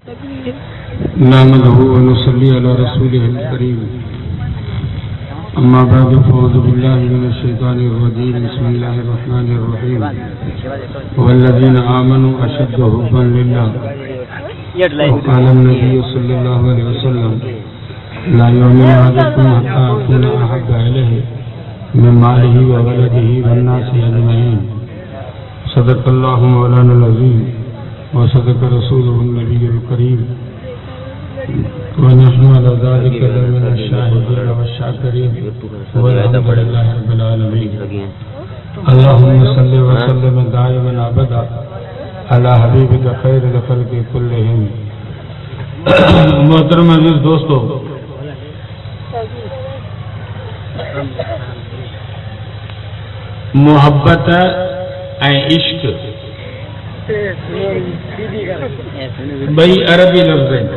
नहमदुहु व नुसल्ली अला रसूलिहिल करीम। अम्मा बअद फ़अऊज़ु बिल्लाहि मिनश शैतानिर रजीम। बिस्मिल्लाहिर रहमानिर रहीम। वल्लज़ीना आमनू अशद्दु हुब्बन लिल्लाह। क़ाल नबी सल्लल्लाहु अलैहि वसल्लम ला युमिनु अहदुकुम हत्ता अकूना अहब्बा इलैहि मिन मालिहि व वलदिहि वन नासि अजमईन। सदक़ल्लाहु मौलाना अज़ीम व सदक़ रसूलुहुन नबियुल करीम व नहनु अला ज़ालिका लमिन शाहिदीन व शाकिरीन वल्हम्दुलिल्लाहि रब्बिल आलमीन। अल्लाहुम्मा सल्लि व सल्लिम दाइमन अबदा अला हबीबिका खैरिल खल्क़ि कुल्लिहिम। मोहतरम अज़ीज़ दोस्तों, मोहब्बत ऐं इश्क बई अरबी लफ्ज़ आहिनि।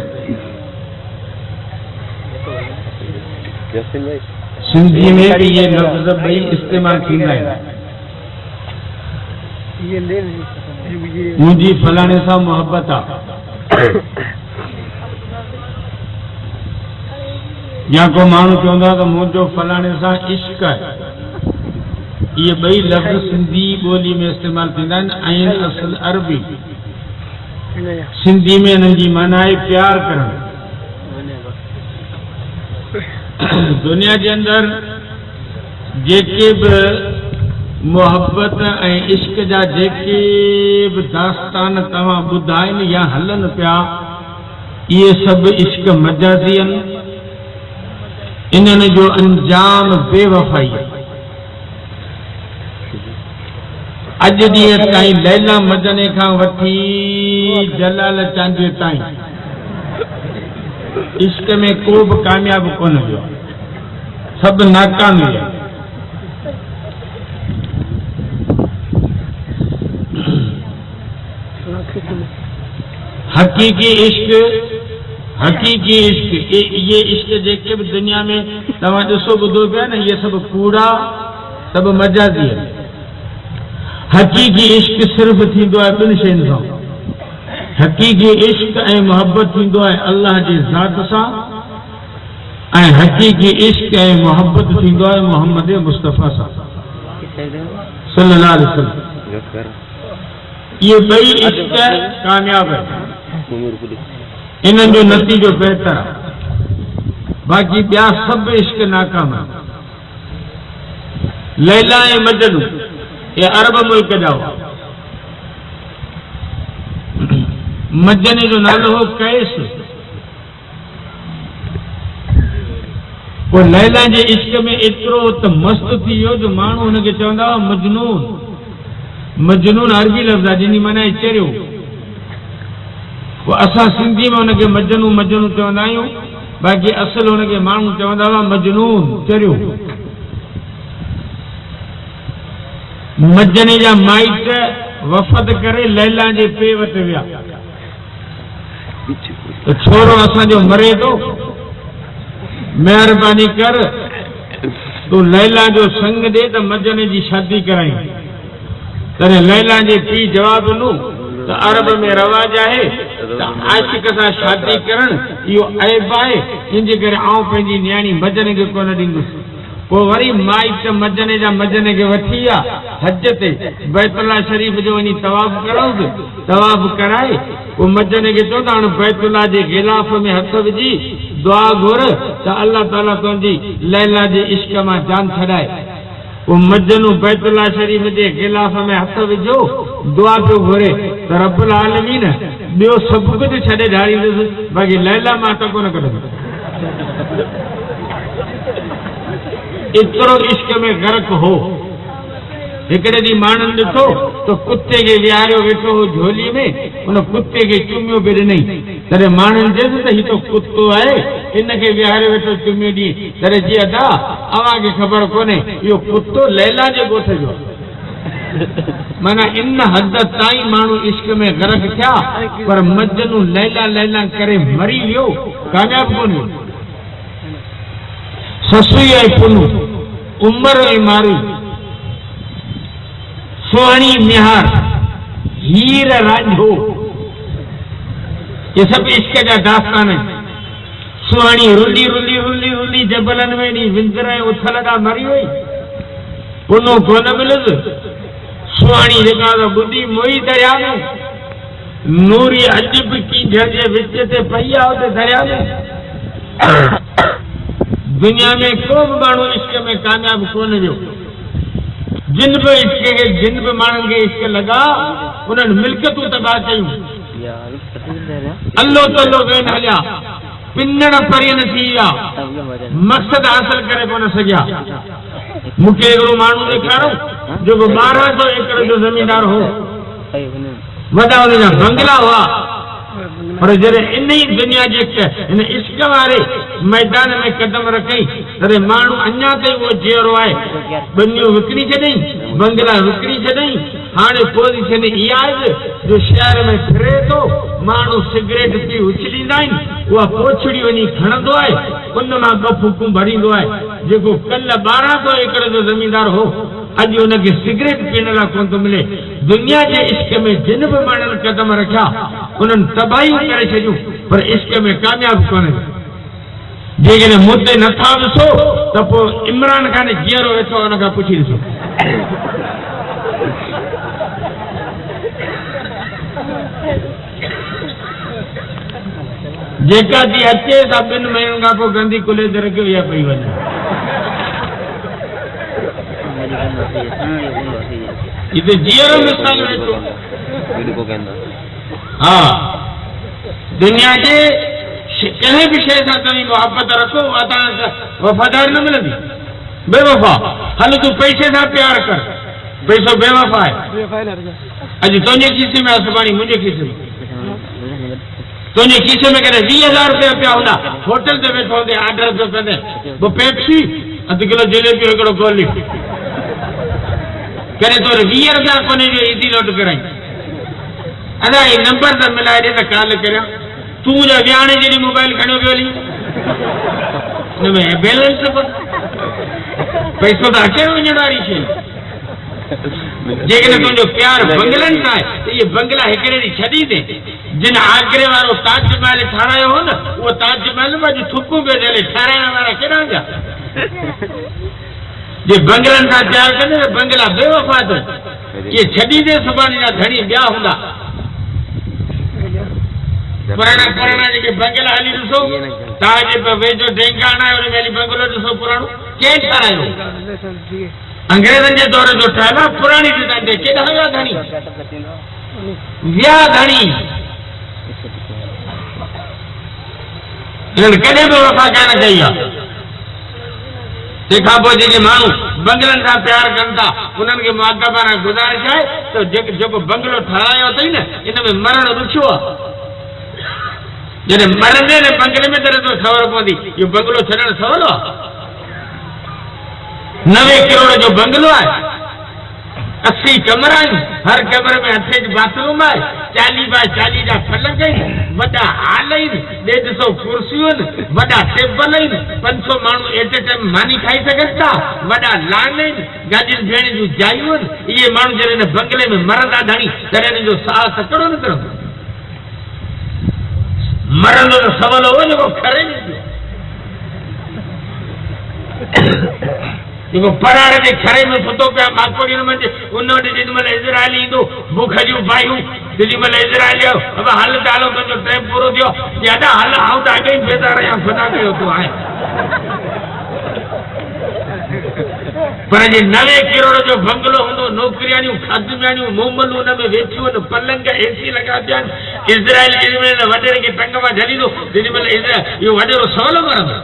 सिंधी में भी ये लफ्ज़ बई इस्तेमाल थींदा आहिनि। मुंहिंजी फलाणे सां मोहब्बत आहे, या को माण्हू चवंदो आहे त मुंहिंजो फलाणे सां इश्क आहे। ये बई लफ्ज़ सिंधी ॿोली में इस्तेमाल थींदा आहिनि। ऐं असल अरबी। सिंधी में हिननि जी माना आहे प्यार करणु। दुनिया जे अंदर जेके बि मोहब्बत ऐं इश्क जा जेके बि दास्तान तव्हां ॿुधा आहिनि या हलनि पिया, इहे सभु इश्क मजाज़ी आहिनि। इन्हनि जो अंजाम बेवफ़ाई आहे। अॼु ॾींहं ताईं लैला मजने खां वठी जलाल चांदीअ ताईं इश्क में को बि कामयाब कोन हुयो, सभु नाकाम हुआ। हकीकी इश्क ये इश्क जेके बि दुनिया में तव्हां ॾिसो ॿुधो पिया न, इहे सभु कूड़ा, सभु मजाज़ी आहिनि। हकीकी इश्क सिर्फ़ थींदो आहे ॿिनि शयुनि सां। हकीकी इश्क ऐं मोहब्बत थींदो आहे अल्लाह जी ज़ात सां, ऐं हकीकी इश्क ऐं मोहब्बत थींदो आहे मोहम्मद मुस्तफ़ा सां सल्लल्लाहु अलैहि वसल्लम। ये ॿई इश्क कामयाब आहे। इन्हनि जो नतीजो बहितर आहे। बाक़ी ॿिया सभु इश्क नाकाम आहे। लैला ऐं मजनू ये अरब मुल्क जा हुआ। मजने जो नालो हो कैस। पोइ लैला जे इश्क में एतिरो त मस्त थी वियो जो माण्हू हुनखे चवंदा हुआ मजनून। मजनून अरबी लफ़्ज़ आहे जिनी माना चरियो। पोइ असां सिंधी में हुनखे मजनू मजनू चवंदा आहियूं, बाक़ी असल हुनखे माण्हू चवंदा हुआ मजनून, चरियो। मजने जा माइट वफ़द करे लैला जे पे वटि विया त छोरो असांजो मरे थो, महिरबानी कर तूं लैला जो संग ॾे त मजने जी शादी कराई। तॾहिं लैला जे पीउ जवाब ॾिनो त अरब में रवाज आहे त आशिक सां शादी करणु इहो ऐब आहे, इन जे करे आउं पंहिंजी न्याणी मजने खे कोन ॾींदुसि। पोइ वरी माइट मजने जा मजने खे वठी विया हज ते बैतुल्लाह शरीफ़ जो वञी तवाफ़ कराउसि। तवाफ़ कराए पोइ मजने खे चवंदा हाणे बैतुल्लाह जे गिलाफ़ में हथ विझी दुआ घुर त अल्लाह ताला तुंहिंजी लैला जे इश्क मां जान छॾाए। पोइ मजनू बैतुल्लाह शरीफ़ जे गिलाफ़ में हथ विझो, दुआ पियो घुरे त रब्बुल आलमीन ॿियो सभु कुझु छॾे ॾारींदुसि, बाक़ी लैला मां त कोन कढंदुसि। एतिरो इश्क में गर्क हो। हिकिड़े ॾींहुं माण्हुनि ॾिठो त कुते खे विहारियो वेठो हो झोली में, उन कुते खे चुमियो बि ॾिनई। तॾहिं माण्हुनि चयसि त हीउ त कुतो आहे, इनखे विहारे वेठो चुमियो ॾी। तॾहिं जी अदा अव्हांखे ख़बर कोन्हे इहो कुतो लैला जे ॻोठ जो। माना इन हद ताईं माण्हू इश्क में गर्क थिया, पर मजनू लैला लैला करे मरी वियो, कामयाब कोन वियो। ससुई ऐं पुनू, उमर ऐं मारी, सुहिणी निहार, हीर रांझो, ये सब इश्क जा दास्तान है। सुहानी रुली रुली रुली रुली जबलन में नी विंदर उथल दा मरी वई पुनो कोन मिलस। सुहानी जेका बुधी मोई दरिया में नूरी अजब की जे विच ते पई आ उते दरिया में। दुनिया में को भी माण्हू इश्क में कामयाब कोन जो। जिन भी इश्क के जिन भी माण्हुनि खे इश्क लगा उन्हनि मिल्कियतूं तबाह कयूं। अल्लो तल्लो वेन हलिया पिन्नड़ परियन थी विया मक़सद हासिल करे कोन सघिया। मूंखे हिकिड़ो माण्हू ॾेखारो जेको 1200 एकड़ जो ज़मीनदार हो। वॾा हुनजा बंगला हुआ पर जॾहिं इन ई दुनिया जे इन इश्क वारे मैदान में कदम रखई तॾहिं माण्हू अञा ताईं उहो जीअरो आहे। बनियूं विकिणी छॾियईं, बंगला विकिणी छॾियईं। हाणे पोज़ीशन इहा आहे जो शहर में फिरे थो, माण्हू सिगरेट पी उछलींदा आहिनि, उहा पोछड़ी वञी खणंदो आहे, उन मां 2 फूकूं भरींदो आहे। जेको कल्ह 1200 एकड़ जो ज़मीनदार हो अॼु हुनखे सिगरेट पीअण लाइ कोन थो मिले। दुनिया जे इश्क में जिन बि माण्हुनि कदम रखिया उन्हनि तबाहियूं करे छॾियूं पर इश्क में कामयाब कोन। जेकॾहिं मूं ते नथा ॾिसो त पोइ इमरान ख़ान जीअरो वेठो हुन खां पुछी ॾिसो। जेका थी अचे सा 2 महीननि खां पोइ गंदी कुले ते रखी विया पई वञे। इते जीअरो मिसाल वेठो। हाँ दुनिया जे कंहिं बि शइ सां तव्हां मोहबत रखो उहा तव्हां वफ़ादार न मिलंदी। बेवफ़ा हल तूं पैसे सां प्यार कर, पैसो बेवफ़ा आहे। अॼु तुंहिंजे खीसे में आहे, सुभाणे मुंहिंजे खीसे में। तुंहिंजे खीसे में कॾहिं 20,000 रुपया पिया हूंदा, होटल ते वेठो हूंदे ऑर्डर पियो कंदे, पोइ पेप्सी अधु किलो जलेबी हिकिड़ो गोली करे तोरे 20 रुपया कोन्हे जो ईज़ी नोट कराई। अदा ही नंबर त मिलाए ॾे त कॉल करियां। तूं मुंहिंजा विहाणे जॾहिं मोबाइल खणियो पियो हली हुन में बैलेंस पैसो त अचे वञण वारी शइ। जेकॾहिं तुंहिंजो प्यार बंगलनि सां आहे त इहे बंगला हिकिड़े ॾींहुं छॾी दे। जिन आगरे वारो ताजमहल ठारायो हो न उहो ताजमहल में अॼु थुकूं पियो झले, ठाराइण वारा केॾां जा। जे बंगलनि सां प्यार कंदे त बंगला बेवफ़ा अथव, इहे छॾी दे सुभाणे जा धणी ॿिया हूंदा। पुराणा पुराणा जेके बंगला हली ॾिसो तव्हांजे वेझो ढेंकाना आहे, हुन में हली बंगलो ॾिसो पुराणो केरु ठारायो? अंग्रेज़नि जे दौर जो ठहियल आहे। पुराणी डिज़ाइन ते केॾा विया धणी, विया धणी। इन्हनि कॾहिं बि वफ़ा कान कई आहे। तंहिंखां पोइ जेके माण्हू बंगलनि सां प्यार कनि था उन्हनि खे मुआक़बाना गुज़ारिश आहे त जेको बंगलो ठारायो अथई न इन में मरणु ॾुखियो आहे। जॾहिं मरंदे न बंगले में तॾहिं तो ख़बर पवंदी इहो बंगलो छॾणु सवलो आहे। 90 करोड़ जो बंगलो आहे, 80 कमरा आहिनि, हर कमरे में अटैच बाथरूम आहे, 40 बाय 40 जा पलंग आहिनि, वॾा हाल आहिनि, 150 कुर्सियूं आहिनि, वॾा टेबल आहिनि, 500 माण्हू एट ए टाइम मानी खाई सघनि था, वॾा लान आहिनि, गाॾियुनि भेण जूं जायूं आहिनि। इहे माण्हू जॾहिं हिन बंगले में मरंदा धणी तॾहिं हिन जो साह तकिड़ो निकिरंदो। मरंदो त सवलो हो जेको खरे ॾींदो, जेको पराड़े जे खरे में सुतो पिया माकोड़ी न मंझि उन वटि जेॾीमहिल इज़राइल ईंदो बुख जूं भायूं जेॾीमहिल इज़राइल अब हल त हलो तुंहिंजो टाइम पूरो थियो अॾा हल आऊं त अॻे ई बेज़ार आहियां खुदा कयो तूं आहे। पर जे 90 करोड़ जो बंगलो हूंदो, नौकरियाणियूं खादिमियाणियूं मोमलूं हुन में वेठियूं आहिनि, पलंग एसी लॻा पिया आहिनि। इज़राइल जेॾीमहिल वॾेरे खे टंग मां झलींदो जेॾीमहिल इहो वॾेरो सवलो मरंदो,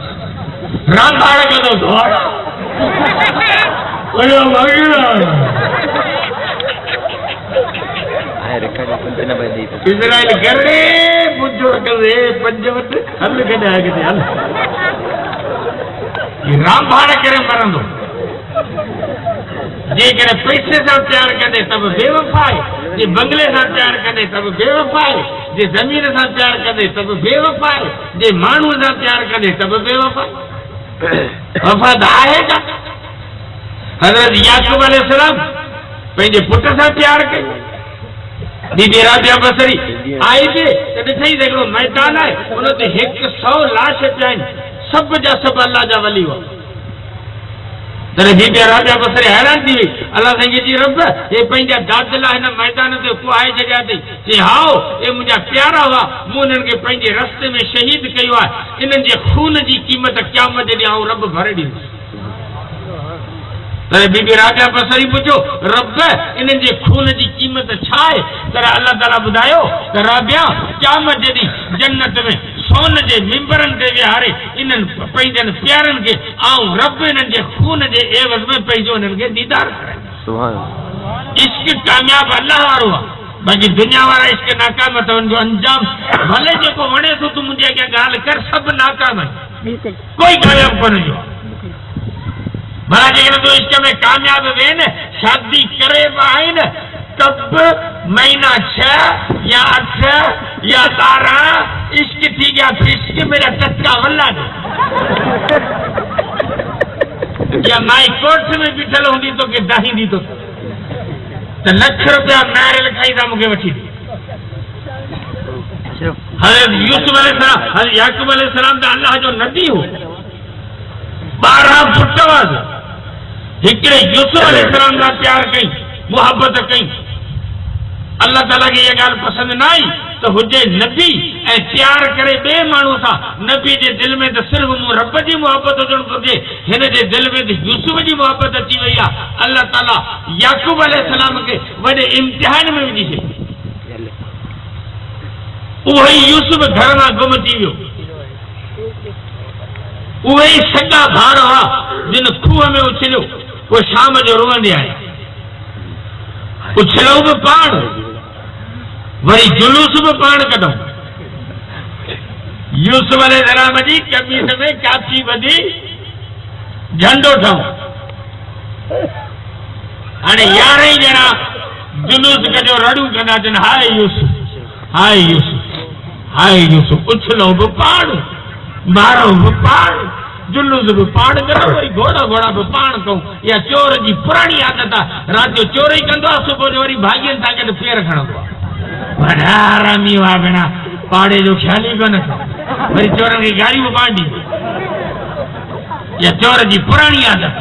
रांधाड़ कंदो दौड़ इज़राइल करे मुंहिंजो करे पंज वटि हल कॾहिं अॻिते हल रांधाड़ करे मरंदो। जेकॾहिं पैसे सां प्यार कंदे त बि बेवफ़ा आहे, जे बंगले सां प्यार कंदे त बि बेवफ़ा आहे, जे ज़मीन सां प्यार कंदे त बि बेवफ़ा आहे, जे माण्हूअ सां प्यार कंदे त बि बेवफ़ा आहे। वफ़ाद आहे छा? हज़रत याकूब अलैहिस्सलाम पंहिंजे पुट सां प्यार कई, बीबी राबिया बसरी आई थी तो ॾिठई हिकिड़ो मैदान आहे उन ते 100 लाश पिया आहिनि सभु जा सभु अल्लाह जा वली हुआ। तॾहिं बीबी राबिया बसरी हैरान थी वई अल्लाह साईं जी रब हे पंहिंजा दादला हिन मैदान ते को आहे जॻह ते चई हाओ हे मुंहिंजा प्यारा हुआ मूं हिननि खे पंहिंजे रस्ते में शहीद कयो आहे इन्हनि जे खून जी क़ीमत क़यामत ॾींहुं आऊं रब भरे ॾींदुसि। तॾहिं बीबी राबिया बसरी पुछो रब इन्हनि जे खून जी क़ीमत छा आहे? तॾहिं अल्लाह ताला ॿुधायो त राबिया क़यामत जे ॾींहुं जन्नत में सोन जे मिंबरनि ते विहारे इन्हनि पंहिंजनि प्यारनि खे आऊं रब इन्हनि जे खून जे एवज़ में पंहिंजो इन्हनि खे दीदार कराए। इश्क कामयाब अल्लाह वारो आहे बाक़ी दुनिया वारा इश्क नाकाम अथव जो अंजाम भले जेको वणे थो तूं मुंहिंजे अॻियां ॻाल्हि कर सभु नाकाम आहिनि कोई कामयाब कोन जो भला जेकॾहिं तूं इश्क में कामयाब वे न शादी करे बि आहिनि तब महीना 6 या 8 या 12 इश्क थी गया फिर इश्क मेरा टटका वल्ला या माई कोर्ट में बीठल हूंदी तो के दाहींदी तो त लख रुपया महर लिखाई था मूंखे वठी दी। हज़रत यूसुफ अलैहिस्सलाम हज़रत याकूब अलैहिस्सलाम त अल्लाह जो नबी हो 12 पुट हुआ हिकिड़े यूसुफ अलैहिस्सलाम सां प्यार कई मुहबत कई अल्लाह ताला खे इहा ॻाल्हि पसंदि न आई त हुजे नबी ऐं प्यार करे ॿिए माण्हू सां नबी जे दिलि में त सिर्फ़ु मूं रब जी मुहबत हुजणु घुरिजे हिन जे दिलि में त यूसुफ जी मुहबत अची वई आहे। अल्लाह ताला याकूब अलैहिस्सलाम खे वॾे इम्तिहान में विझी छॾियो उहो ई यूसुफ घर मां गुम थी वियो उहे ई सॻा भार हुआ जिन खूह में उछलियो उहे शाम जो रोअंदे आया उछलऊं बि पाण वरी जुलूस बि पाण कढूं यूसुफ अलैहिस्सलाम जी कमीज़ में काठी ॿधी झंडो ठहूं हाणे 11 ॼणा जुलूस कढियो रड़ू कंदा अचनि हाय यूसुफ उछलऊं बि पाण मारो बि पाण जुलूस बि पाण करो वरी घोड़ा बि पाण कयूं इहा चोर जी पुराणी आदत आहे राति जो चोरी कंदो आहे सुबुह जो वरी भाॼियुनि सां गॾु फेर खणंदो आहे वॾा आरामी हुआ भेणा पाड़े जो ख़्याल ई कोन वरी चोरनि खे गारियूं बि पाण ॾींदो इहा चोर जी पुराणी आदत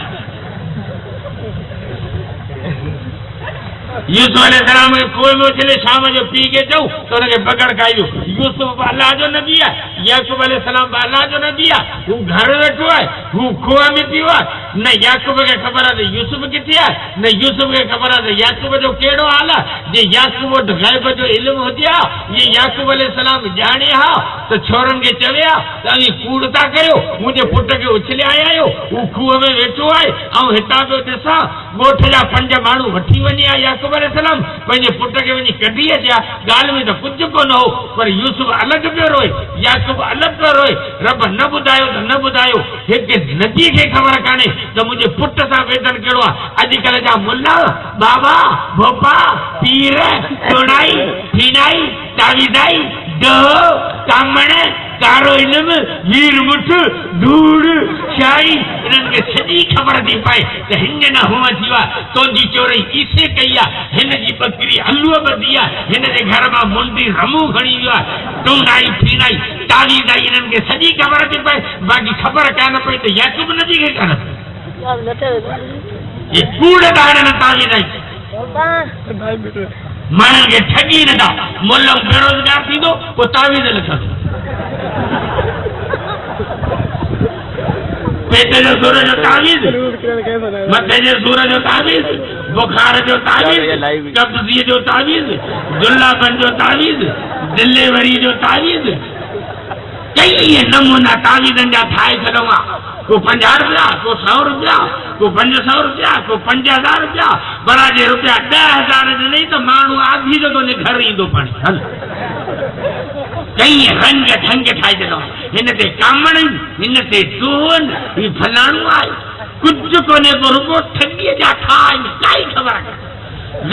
यूसुफ अलैहिस्सलाम खे कुएं में उछले शाम जो पी के चऊं तो उनखे पकड़ खाई वियो यूसुफ अल्लाह जो नबी आहे याकूब अलैहिस्सलाम अल्लाह जो नबी आहे हू घर वेठो आहे हू कुएं में पियो आहे न याकूब खे ख़बर आहे त यूसुफ किथे आहे न यूसुफ खे ख़बर आहे त याकूब जो कहिड़ो हाल आहे जे याकूब वटि ग़ैब जो इल्मु हुजे हा ये याकूब अलैहिस्सलाम ॼाणे हा त छोरनि खे चवे हा त अॻे कूड़ था कयो मुंहिंजे पुट खे उछले आया आहियो हू खूह में वेठो आहे ऐं हितां पियो ॾिसां ॻोठ जा 5 माण्हू वठी वञे हा याकूब अलैहिस्सलाम पंहिंजे पुट खे वञी कढी अचे ॻाल्हि में त कुझु कोन हो पर यूसुफ अलॻि पियो रोए याकूब अलॻि पियो रोए रब न ॿुधायो त न ॿुधायो हिकु नदी खे ख़बर कान्हे त मुंहिंजे पुट सां वेदन कहिड़ो आहे अॼुकल्ह जा मुल्ला बाबा भोपा पीर चोणाई फीनाई तावीदाई ॾह कामण कारो इल्म वीर मुठ धूड़ शाही इन्हनि खे सॼी ख़बर थी पए त हिन न हुअं थी वियो आहे तुंहिंजी चोरई ईसे कई आहे हिन जी बकरी हलूअ ॿधी आहे हिन जे घर मां मुंडी रमू खणी वियो आहे टूंगाई फीनाई तावीदाई इन्हनि खे सॼी ख़बर थी पए बाक़ी ख़बर कान पई त याकूब नबी खे कान पई ये कूड़ दाड़न तावीदाई माण्हुनि खे ठगी न ॾा मुल्ह बेरोज़गार थींदो पोइ तावीज़ लिखंदो पेट जो सूर जो तावीज़ मथे जे सूर जो तावीज़ बुखार जो तावीज़ कब्ज़ीअ जो तावीज़ जुल्लापन जो तावीज़ डिलीवरी जो तावीज़ कई नमूना तावीज़नि जा ठाहे छॾूं आहे को 50 रुपया को 100 रुपया को 500 रुपया को 5000 रुपया बड़ा जे रुपया 10,000 ॾिनई त माण्हू आधी जो तुंहिंजे घर ईंदो पाणी हल कई रंग ढंग ठाहे छॾूं हिन ते कामण हिन ते टून ही फलाणो आहे कुझु कोन्हे को रुपो ठगीअ जा ठा आहिनि काई ख़बर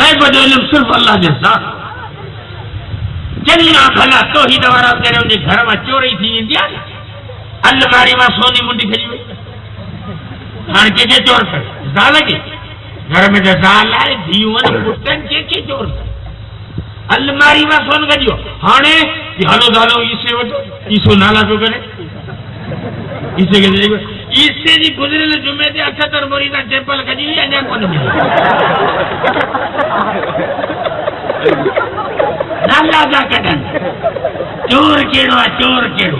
ग़ैब जो इल्मु सिर्फ़ु अल्लाह जे साथ चङा भला तौहीद वारा करे उनजे घर मां चोरी थी वेंदी आहे अलमारी मां सोनी मुंडी खणी वई हाणे कंहिंखे चोर करे ज़ाल खे घर में त ज़ाल आहे धीअूं आहिनि पुट आहिनि कंहिंखे चोर करे अलमारी में सोन कजो हाणे हलो तो हलो ईसे वटो ईसो नाला पियो करे ईसे के ईसे जी गुजरियल जुमे ते 78 मुरीदा चेपल कजी अञा कोन मिली नाला जा कढन चोर केड़ो आहे चोर केड़ो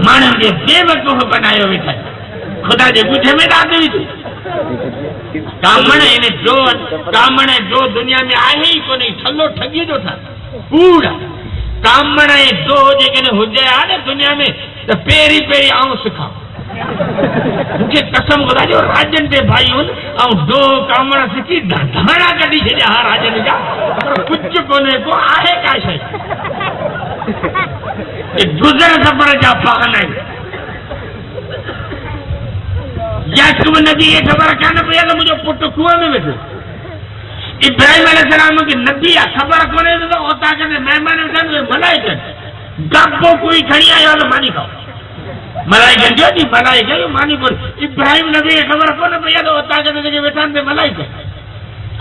माण्हू खे बेवकूफ़ बनायो वेठा खुदा जे ॻुझ में ॾाढो ई कामण इन जो दुनिया में आहे ही कोन्हे ठल्लो ठगी जो था कूड़ कामण ऐं जो जेकॾहिं हुजे हा न दुनिया में त पहिरीं पहिरीं आऊं सिखां मूंखे कसम खुदा जो राजन ते भाई हुन ऐं डो कामण सिखी धाणा कढी छॾिया हा राजन जा कुझु कोन्हे को आहे का शइ गुज़र सफ़र जा बहाना आहिनि याकूब नबी खे ख़बर कान पई त मुंहिंजो पुटु खूह में वेठो इब्राहिम अलैहिस्सलाम खे नबी आहे ख़बर कोन्हे त उतां करे महिमान वेठा मलाइकनि गाबो कोई खणी आयो त मानी खाओ मलाइकनि जो जी मलाइक मानी पर इब्राहिम नबी खे ख़बर कोन पई त उतां करे जेके वेठा आहिनि मलाइक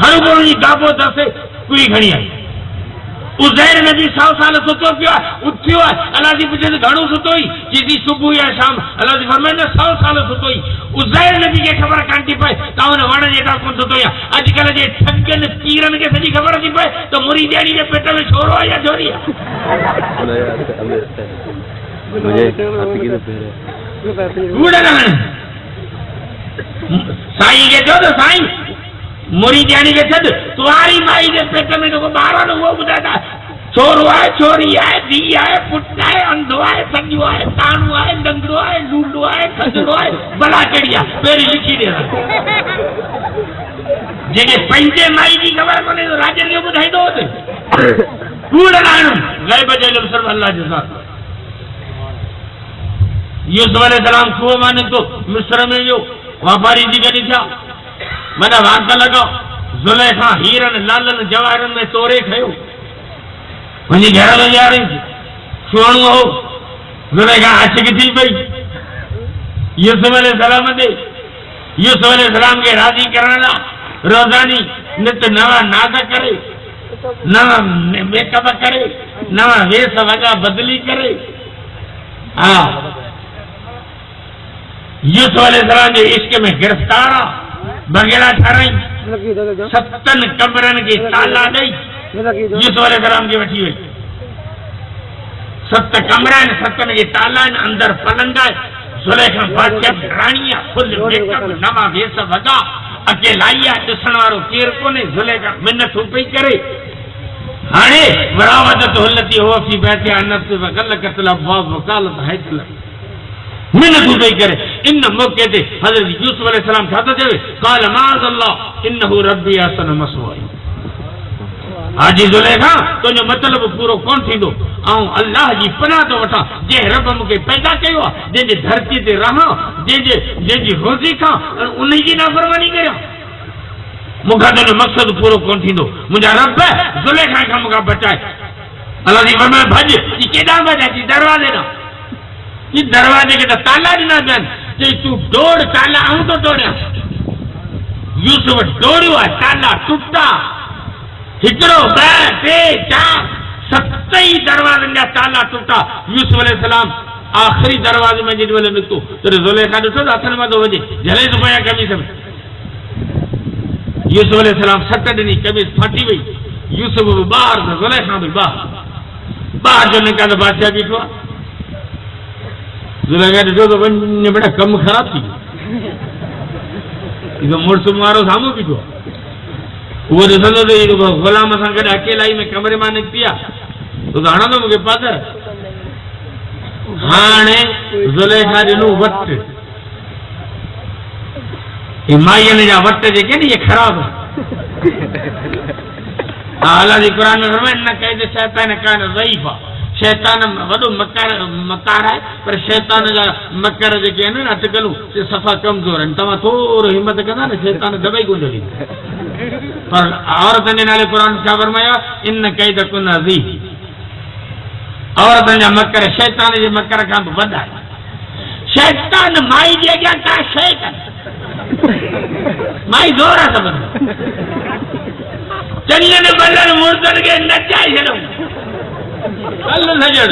हर कोई गाबो अथसि कोई खणी आई उज़ैर नबी 100 साल सुतो पियो उथियो अल्लाह जी पुछे घणो सुतोई जी सुबुह या शाम अल्लाह जी फरमाईंदा 100 साल सुतोई उज़ैर नबी खे ख़बर कान थी पए त हुन वण जे हेठां कोन सुतोई अॼुकल्ह जे ठगनि पीरनि खे सॼी ख़बर थी पए त मुरी ॾियाणी जे पेट में छोरो आहे या छोरी आहे साईं खे चओ त साईं मुरी ॾियाणी खे छॾ तुम्हारी माई जे पेट में जेको ॿार आहे न उहो ॿुधाए छोरो आहे छोरी आहे धीउ आहे पुटु आहे अंधो आहे सॼो आहे ताणो आहे डंगरो आहे लूलो आहे खजड़ो आहे भला कहिड़ी आहे पहिरीं लिखी ॾे जंहिंखे पंहिंजे माई जी ख़बर कोन्हे त राजन खे ॿुधाईंदो हुते कूड़ लाइणु ग़ैब जो इल्मु सिर्फ़ु अल्लाह जो साथ यूसुफ अलैहिस्सलाम खूह मां निकितो मिस्र में वियो वापारी जी गॾु थिया वॾा वाक लॻो ज़ुलैखा हीरनि लालनि जवाहरनि में तोरे खयो वञी घर में विहारियईं सुहिणो हो ज़ुलैखा आशिक़ थी पई यूसुफ अलैहिस्सलाम ते यूसुफ अलैहिस्सलाम खे राज़ी करण लाइ रोज़ानी नित नवा नाद करे नवा मेकअप करे नवा वेस वॻा बदिली करे हा यूसुफ अलैहिस्सलाम जे इश्क में गिरफ़्तार आहे बगेड़ा ठाराई 7 कमरनि खे ताला ॾेई यूसुफ अलैहिस्सलाम खे वठी वई 7 कमरा आहिनि 7 खे ताला आहिनि अंदरि पलंग आहे ज़ुलैखा बादशाह राणी आहे फुल मेकअप नवा वेस वॻा अकेलाई आहे ॾिसण वारो केरु कोन्हे ज़ुलैखा मिनतूं पई करे हाणे वरावत हुलती हो फी बैठे अनस वगल कतला बाब वकालत हैतल मिनतूं पई करे इन मौके ते हज़रत यूसुफ अलैहिस्सलाम छा थो चवे क़ाल माअज़ल्लाह इन्नहु रब्बी अहसन मस्वाई हाजी ज़ुलैखा तुंहिंजो मतिलबु पूरो कोन थींदो ऐं अल्लाह जी पनाह थो वठां जंहिं रब मूंखे पैदा कयो आहे जंहिंजे धरती ते रहां जंहिंजी रोज़ी खां उन जी नाफ़रमानी करियां मूंखां तुंहिंजो मक़सदु पूरो कोन थींदो मुंहिंजा रब ज़ुलैखा खां मूंखां बचाए अल्लाह जी फरमाए भॼ ही केॾां भॼ अची दरवाज़े ॾांहुं ही दरवाज़े खे त ताला ॾिना पिया आहिनि चई तूं दौड़ ताला आऊं थो दौड़ियां यूसुफ दौड़ियो आहे ताला टुटा हिकिड़ो 2 3 4 7 ई दरवाज़नि जा ताला टुटा यूसुफ अलैहिस्सलाम आख़िरी दरवाज़े में जेॾी महिल निकितो त ज़ुलैखा ॾिठो त हथनि मां थो वञे जले थो पिया कमीस में यूसुफ अलैहिस्सलाम सट ॾिनी कमीस फाटी वई यूसुफ बि ॿाहिरि त ज़ुलैखा बि ॿाहिरि जो निकिता त बादशाह बीठो आहे ज़ुलैखा ॾिठो त वञ बेटा कमु ख़राबु थी वियो मुड़ुसु वारो साम्हूं बीठो आहे उहो ॾिसंदो त ग़ुलाम सां गॾु अकेलाई में कमरे मां निकिती आहे तो हणंदो मूंखे पादर हाणे ज़ुलैखा ॾिनो वटि माईअनि जा वट जेके न इहे ख़राबु हा अल्लाह जी क़ुरान में फरमाए न कई त शैतान कान ज़ईफ़ आहे शैतान वॾो मकार आहे पर शैतान जा मकर जेके आहिनि न अटकलूं से सफ़ा कमज़ोर आहिनि तव्हां थोरो हिमत कंदा न शैतान दॿाई कोन थो ॾींदो पर औरतनि जे नाले क़ुरान छा फरमायो इन कैद कुन अज़ीम औरतनि जा मकर शैतान जे मकर खां बि वॾा आहिनि शैतान माई जे अॻियां का शइ कान्हे माई ज़ोर आहे सभिनी चंगन बल्लन मुर्दन के नचाए छॾूं हल सजण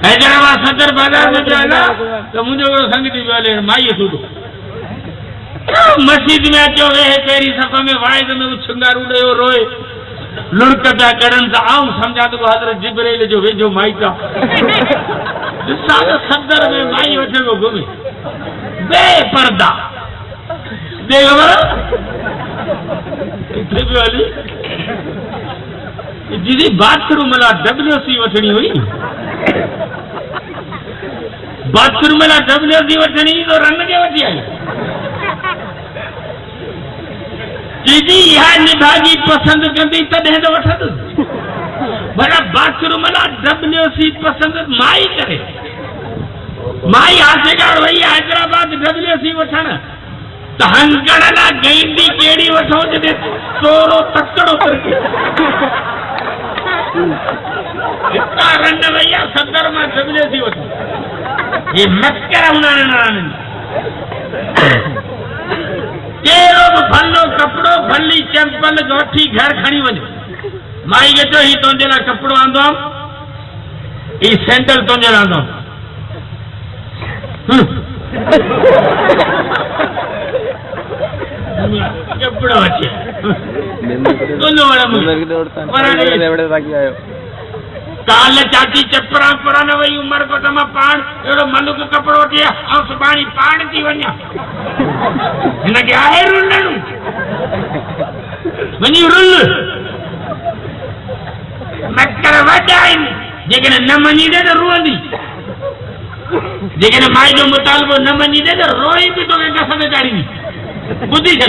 हैदराबाद सदर बाजार में जो है ना तो मुझे संगति पियो हले माई सूदो मस्जिद में अचो वेहे पहिरीं सफ़ में वाइद में उछंगार उड़े रोए लुड़क पिया कढनि त आऊं सम्झां थो हज़रत जिब्रील जो वेझो माइट आहे ॾिसां त सदर में माई वठे पियो घुमे बेपर्दा दे ख़बर किथे पियो हली दीदी बाथरूम लाइ WC वठणी हुई बाथरूम लाइ WC वठणी तो रन के वठी आई दीदी इहा निभागी पसंद कंदी तॾहिं त वठंदुसि भला बाथरूम लाइ WC पसंद माई करे माई आसेगार वई हैदराबाद WC वठण त हंगड़ लाइ गईंदी कहिड़ी वठो जॾहिं तोरो तकड़ो तरके इतना रन भैया सदर में WC वठो ये मस्कर उन्होंने नारायण केरो भलो कपड़ो भली चंपल गोठी घर खणी वञ माई के चो ही तुंहिंजे लाइ कपड़ो आंदो ही सैंडल तुंहिंजे लाइ आंदो कपड़ो अचे काल चाची चपरा पर न वही उमर को तमा पाण एड़ो मलुक कपड़ो वठी ऐं सुभाणे पाण थी वञा हिनखे आहे रुलणु वञी रुल मकर वॾा आहिनि जेकॾहिं न मञी ॾे त रुअंदी जेकॾहिं माई जो मुतालबो न मञी ॾे त रोई बि तोखे कस ते चाढ़ींदी ॿुधी छॾ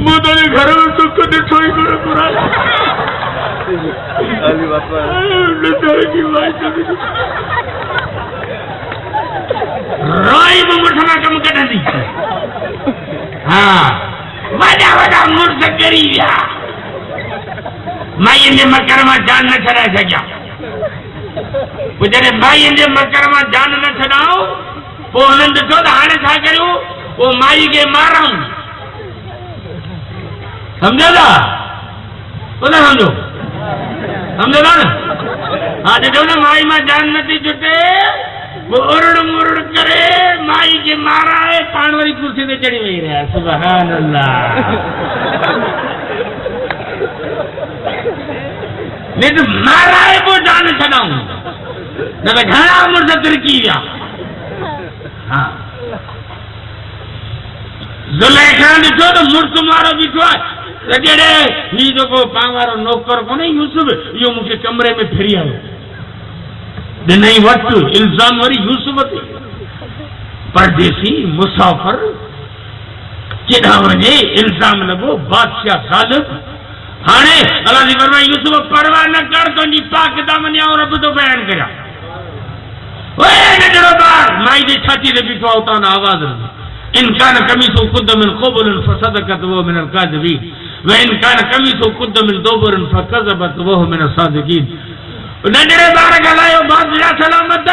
मूं तुंहिंजे घर में दुख ॾिठो ई कोन पुरा रोई बि मुठ मां कमु कढंदी हा वॾा वॾा मुड़ुस किरी विया माईअ जे मकर मां जान न छॾाए सघिया पोइ जॾहिं माईअ जे मकर मां जान न छॾाऊं पोइ हुननि ॾिठो त हाणे छा करियूं पोइ माई खे मारूं समझो था तो ना समझो समझो था ना हाँ देखो ना माई माँ जान नथी छुटे वो उरुड़ मुरुड़ करे माई के मारा है पान वाली कुर्सी पे चढ़ी वही रहा सुभान अल्लाह नहीं तो मारा है वो जान छड़ाऊं न तो घना मुर्द तिरकी गया हाँ ज़ुलेखा ॾिठो तो मुर्द मारो बीठो है जॾहिं ही जेको पाण वारो नौकर कोन्हे यूसुफ इहो मूंखे कमरे में फिरी आयो ॾिनई वटि इल्ज़ाम वरी यूसुफ ते परदेसी मुसाफ़िर केॾां वञे इल्ज़ाम लॻो बादशाह ज़ालिम हाणे अलाह जी फरमाए यूसुफ परवाह न कर तुंहिंजी पाक किताब में रब थो बयान करियां ओए नंढड़ो ॿार माई जे छाती ते बीठो आहे उतां आवाज़ इन कान कमीसो कुद मिन क़ुबुल फसदकत वो मिन अलकाज़िबीन व इन कान कमीसो कुद मिन दुबुर फकज़बत वो मिन असादिकीन नंढड़े ॿार ॻाल्हायो बादशाह सलामत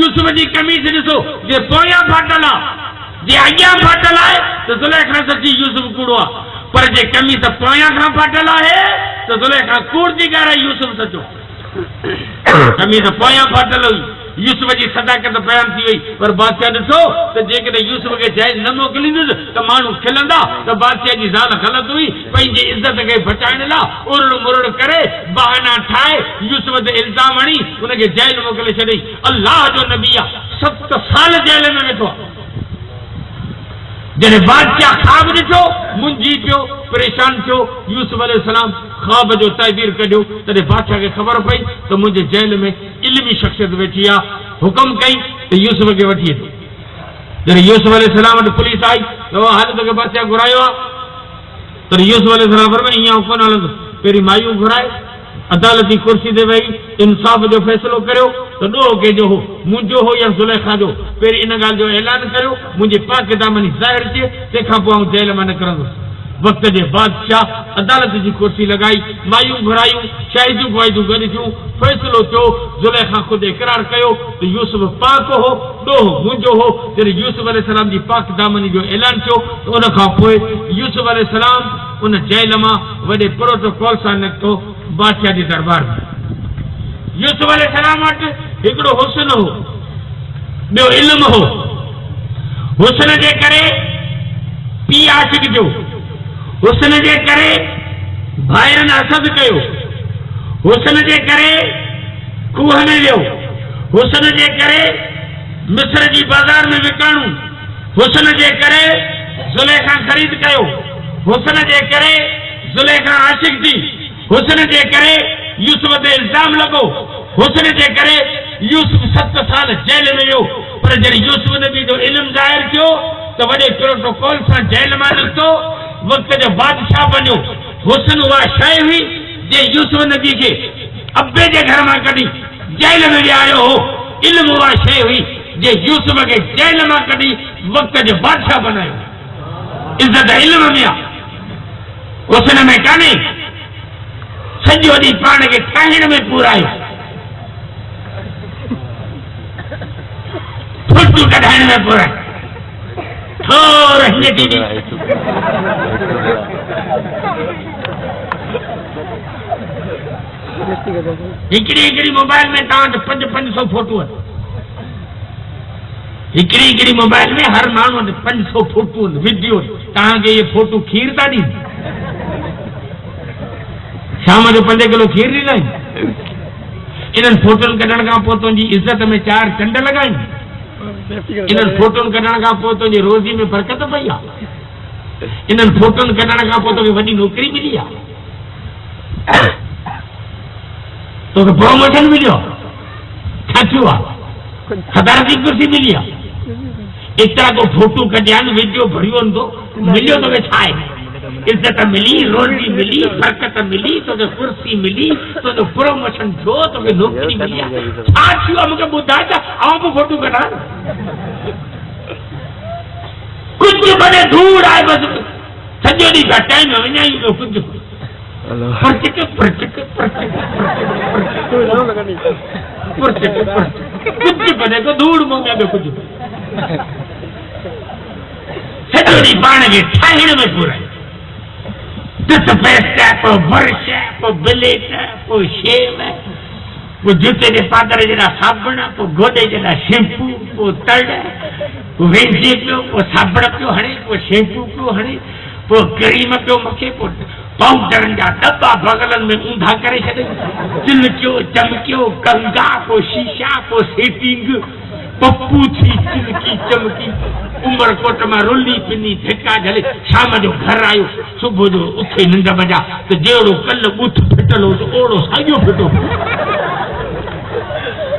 यूसुफ जी कमीस ॾिसो जे पोयां फाटल आहे जे अॻियां फाटल आहे त ज़ुलेखा सची यूसुफ कूड़ो आहे पर जे कमीस पोयां खां फाटल आहे त ज़ुलेखा कूड़ थी ॻाल्हाए यूसुफ सचो कमीस पोयां फाटल हुई यूसुफ जी सदाकत बयान थी वही पर बादशाह ॾिठो त जेकॾहिं यूसुफ खे जैज न मोकिलींदुसि त माण्हू खिलंदा त बादशाह जी ज़ाल ग़लति हुई पंहिंजी इज़त खे बचाइण लाइ उरुड़ मुरुड़ करे बहाना ठाहे यूसुफ ते इल्ज़ाम हणी उनखे जेल मोकिले छॾई अल्लाह जो नबी आहे 7 साल जेल में वेठो आहे जॾहिं बादशाह ख़्वाब ॾिठो मुंझी पियो परेशान थियो यूसुफ अलैहिस्सलाम ख़्वाब जो ताबीर कढियो तॾहिं बादशाह खे ख़बर पई त मुंहिंजे जेल में इल्मी शख़्सियत वेठी आहे हुकुम कई त यूसुफ खे वठी अचो जॾहिं यूसुफ अलैहिस्सलाम वटि पुलिस आई त हाल तोखे बादशाह घुरायो आहे तॾहिं यूसुफ अलैहिस्सलाम फरमायो ईअं कोन हलंदो पहिरीं मायूं घुराए अदालती कुर्सी ते वेही इंसाफ़ जो फ़ैसिलो करियो त ॾोह कंहिंजो हो मुंहिंजो हो या ज़ुलेखा जो पहिरीं इन ॻाल्हि जो ऐलान करियो मुंहिंजे पाक किताब में ज़ाहिर थिए तंहिंखां पोइ आउं जेल मां निकिरंदुसि वक्त जे बादशाह अदालत जी कुर्सी लगाई, मायूं घुरायूं, शाहिदियूं गवाहियूं गॾु थियूं, फ़ैसिलो थियो। ज़ुलेखा ख़ुद इक़रार कयो त यूसुफ पाक हो, ॾोह मुंहिंजो हो। जॾहिं यूसुफ अलैहिस्सलाम जी पाक दामनी जो ऐलान थियो त उन खां पोइ यूसुफ अलैहिस्सलाम उन जेल मां वॾे प्रोटोकॉल सां निकितो बादशाह जे दरबार में। यूसुफ अलैहिस्सलाम वटि हिकिड़ो हुस्न हो, ॿियो इल्म हो। हुस्न जे करे पीउ आशिक थियो, हुस्न जे करे भाइरनि हसद कयो, हुस्न जे करे खूह में वियो, हुस्न जे करे मिस्र जी बाज़ार में विकाणूं, हुस्न जे करे ज़ुलेखा ख़रीद कयो, हुस्न जे करे ज़ुलेखा आशिक थी, हुस्न जे करे यूसुफ ते इल्ज़ाम लॻो, हुस्न जे करे यूसुफ 7 साल जेल में वियो। पर जॾहिं यूसुफ नबी जो इल्म ज़ाहिर थियो त वॾे प्रोटोकॉल सां जेल मां निकितो, वक़्त जो बादशाह बनियो। हुस्न उहा शइ हुई जे यूसुफ नबी खे अब्बे जे घर मां कढी जेल में विहारियो हो। इल्म उहा शइ हुई जे यूसुफ खे जेल मां कढी वक़्त जो बादशाह बनायो। इज़त इल्म में आहे, हुस्न में कान्हे। सॼो ॾींहुं पाण खे ठाहिण में पूरायो, फुटू कढाइण में पूरायो, थोर हिनजी हिकिड़ी मोबाइल में तव्हां वटि 500 फोटू आहिनि। हिकिड़ी मोबाइल में हर माण्हू वटि 500 फोटू आहिनि, वीडियो। तव्हांखे इहे फोटू खीर था ॾींदा? शाम जो 5 किलो खीर ॾींदा आहिनि। इन्हनि फोटुनि कढण खां पोइ तुंहिंजी इज़त में 4 चंड लॻाइनि। इन्हनि फोटुनि कढण खां पोइ तुंहिंजी रोज़ी में बरकत पई आहे। इन्हनि फोटुनि कढण खां पोइ तोखे वॾी नौकिरी मिली आहे, तोखे प्रमोशन मिलियो, छा थियो आहे, सदारती कुर्सी मिली आहे। एतिरा को फोटू कढिया आहिनि, वीडियो भरियो हूंदो, मिलियो तोखे छा आहे? इज़त मिली, रोज़ी मिली, बरकत मिली, तोखे कुर्सी मिली, तोखे प्रमोशन थियो, तोखे नौकिरी मिली आहे। छा थियो आहे मूंखे ॿुधाए त आउं बि फोटू कढां? कुझु भले धूड़ आहे, बसि सॼो ॾींहुं घटाए में वञाई पियो। कुझु कुझु भले को धूड़ मोंगा पियो, कुझु सॼो ॾींहुं पाण खे ठाहिण में पूरायो। टूथपेस्ट, पोइ ब्रश, पोइ ब्लेड, पोइ शेव, पोइ जूते जे पादर जहिड़ा साबुण, पोइ गोॾे जहिड़ा शैम्पू, पोइ तड़, पोइ वेंझे पियो, पोइ साबुण पियो हणे, पोइ शैम्पू पियो हणे, पोइ क्रीम पियो मखे, पोइ पाउडरनि जा दॿा बगलनि में ऊंधा करे छॾे, चिलकियो चमकियो, कंगा, पोइ शीशा, पोइ सेटिंग, पप्पू थी चिलकी चमकी, उमरकोट में रुली पिनी धिका झले। शाम जो घर आयो, सुबुह जो उथे निंड बजा तो जहिड़ो कल्ह ॿुथ फिटल हो ओड़ो साॻियो फिटो।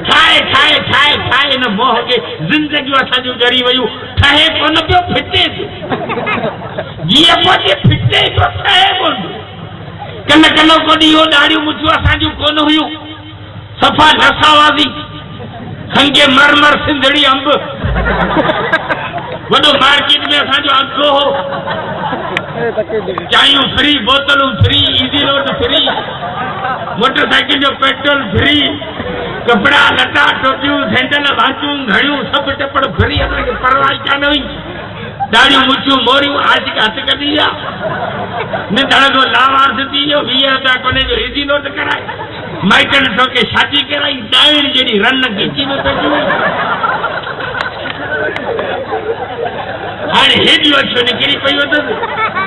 ठाहे ठाहे ठाहे ठाहे हिन मोह खे ज़िंदगियूं असांजूं ॼरी वयूं। ठहे कोन पियो, फिटे पियो। जीअं पहुचे फिटे पियो, ठहे कोन। कल्ह कल्ह को ॾींहुं ॾाढ़ियूं मुछूं असांजूं कोन हुयूं, सफ़ा नसावाज़ी, खंगे मरमर सिंधड़ी अंब, वॾो मार्केट में असांजो अघु हो। चांहियूं फ्री, बोतलूं free, easy road free, motorcycle जो पेट्रोल फ्री, कपड़ा लटा टोपियूं सैंडल वाचूं घड़ियूं सभु टपड़ फ्री। असांखे परवाह कान हुई। ॾाढ़ियूं मुछूं मोरियूं आशिक हथ कढी विया, न धड़को लावारस थी वियो। 20 रुपया कोने जो इज़ी नोट कराए माइटनि तोखे शादी कराई, डाइण जहिड़ी रन खीची में कढी वई। हाणे हेॾियूं अछियूं निकिरी पयूं अथसि,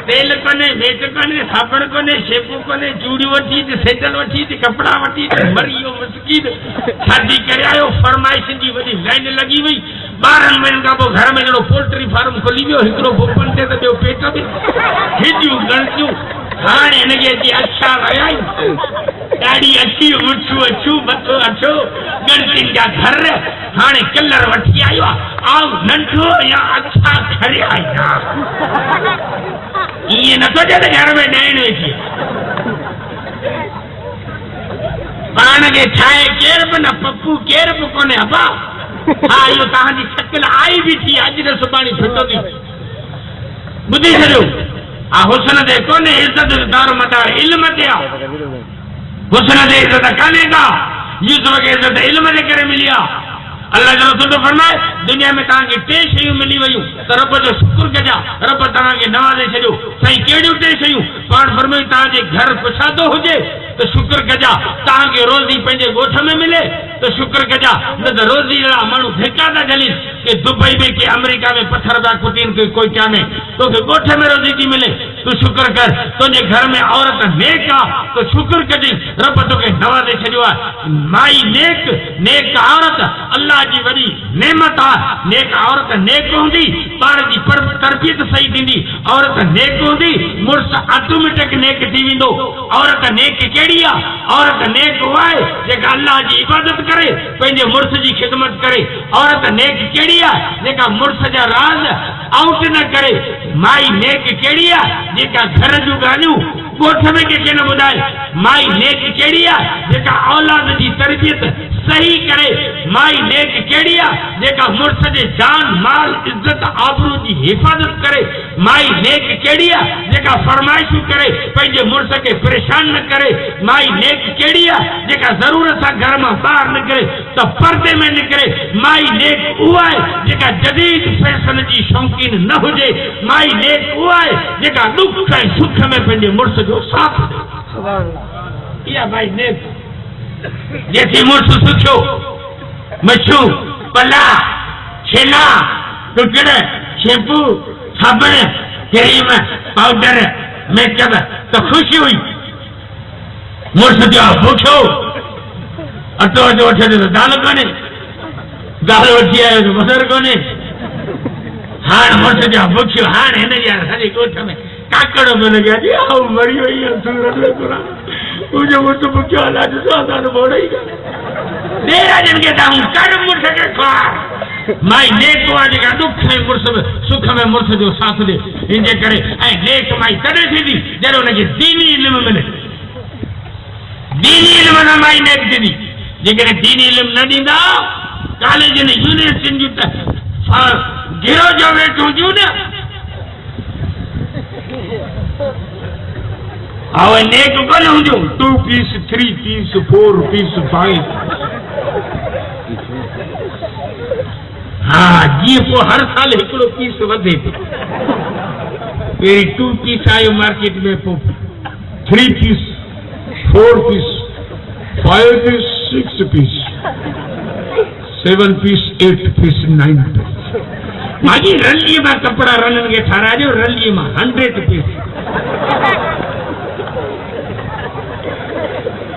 तेल कोन्हे, मेट कोन्हे, साबुण कोन्हे, शैम्पू कोन्हे, चूड़ियूं वठी अच, सैंडल वठी अच, कपिड़ा वठी अच, मरी वियो मिस्कीन। शादी करे आयो, फरमाइश जी वॾी लाइन लॻी वई। 12 महीननि खां पोइ घर में ॼणो पोल्ट्री फार्म खुली वियो, हिकिड़ो बुपन ते त ॿियो पेट में। हेॾियूं गणतियूं। हाणे हिनखे अची अछा रहिया, ॾाढी अछी मुछूं अछूं, मथो अछो, गणतियुनि जा घर। हाणे कलर वठी आयो आहे, आउं नंढो या अछा खड़िया आहियां। ईअं नथो चए त घर में ॾियण वेठी पाण खे ठाहे केर बि न, पप्पू केर बि कोन्हे। अबा हा, इहो तव्हांजी शकिल आई बि थी, अॼु न सुभाणे फिटंदी। ॿुधी छॾियो, आ हुस्न दे कोने इज्जत दार मदार इल्म ते आ हुस्न दे इज्जत काने का यूसुफ के इज्जत इल्म दे करे मिलिया अल्लाह जो रसूल फरमाए दुनिया में तव्हांखे टे शयूं मिली वयूं त रब जो शुक्र कजा रब तव्हांखे नवाज़े छॾियो साईं कहिड़ियूं टे शयूं पाण फरमाई तव्हांजे घर पुछादो हुजे तो शुक्र कजा तव्हांखे रोज़ी पंहिंजे ॻोठ में मिले तो शुक्र कजा न त रोज़ी अहिड़ा माण्हू धिका था झलीनि कि दुबई में कि अमेरिका में पत्थर था कुटीनि कोई क्या में तोखे ॻोठ में रोज़ी थी मिले तू शुक्र कर तुंहिंजे घर में औरत नेक आहे तो शुक्र कजांइ रब तोखे नवाज़े छॾियो आहे माई नेक औरत अल्लाह जी वॾी नेमत आहे नेक औरत नेक हूंदी ॿार जी तरबियत सही थींदी औरत नेक हूंदी मुड़ुस ऑटोमेटिक नेक थी वेंदो औरत नेक कहिड़ी आहे औरत नेक उहा आहे जेका अल्लाह जी इबादत करे पंहिंजे मुड़ुस जी ख़िदमत करे औरत नेक कहिड़ी आहे जेका मुड़ुस जा राज़ आउट न करे माई नेक कहिड़ी आहे जेका घर जूं ॻाल्हियूं ॻोठ में कंहिंखे न ॿुधाए माई नेक कहिड़ी आहे जेका औलाद जी तरबियत सही करे माई नेक कहिड़ी आहे जेका मुड़ुस जे जान माल इज्जत आबरू जी हिफ़ाज़त करे माई नेक कहिड़ी आहे जेका फरमाइशूं करे पंहिंजे मुड़ुस खे परेशान न करे माई नेक कहिड़ी आहे जेका ज़रूरत सां घर मां ॿाहिरि निकिरे त पर्दे में निकिरे माई नेक उहा आहे जेका जदीद फैशन जी शौक़ीन न हुजे माई नेक उहा आहे जेका दुख ऐं सुख में पंहिंजे मुड़ुस जो साथ ॾे इहा माई नेक जैसी मुड़ुस सुखियो मच्छू पला छेना टुकड़ शैम्पू साबुण क्रीम पाउडर मेकअप तो खुशी हुई मुड़ुस जो भूखियो अटो अटो वठे तो दाल कोन्हे दाल वठी आयो तो बसर कोन्हे हाणे मुड़ुस जो भूखियो हाणे हिन जे असांजे ॻोठ में काकड़ में लॻिया जी आऊं मरी वई सूरत में तुरा मुंहिंजो मुड़ुस भूखियो अलाह जो असां बोड़ ई कोन्हे ॾेराजनि खे तव्हां कर मुड़ुस खे ख्वार माई नेक उहा जेका दुख ऐं मुड़ुस में सुख में मुड़ुस जो साथ ॾे इन जे करे ऐं नेक माई तॾहिं थींदी जॾहिं हुनखे दीनी इल्मु मिले दीनी इल्म सां माई नेक थींदी जेकॾहिं दीनी इल्मु न ॾींदा कॉलेजनि यूनिवर्सिटियुनि जूं त गिरो जो वेठियूं हूंदियूं न और नेक कोन हूंदियूं 2 पीस 3 पीस 4 पीस 5 हाँ जीअं पोइ हर साल हिकिड़ो पीस वधे थो पहिरीं 2 पीस आयो मार्केट में पोइ 3 piece 4 piece 5 piece 6 piece 7 piece 8 piece 9 piece मागी रलीअ मां कपिड़ा रननि खे ठाराइजो रलीअ मां 100 पीस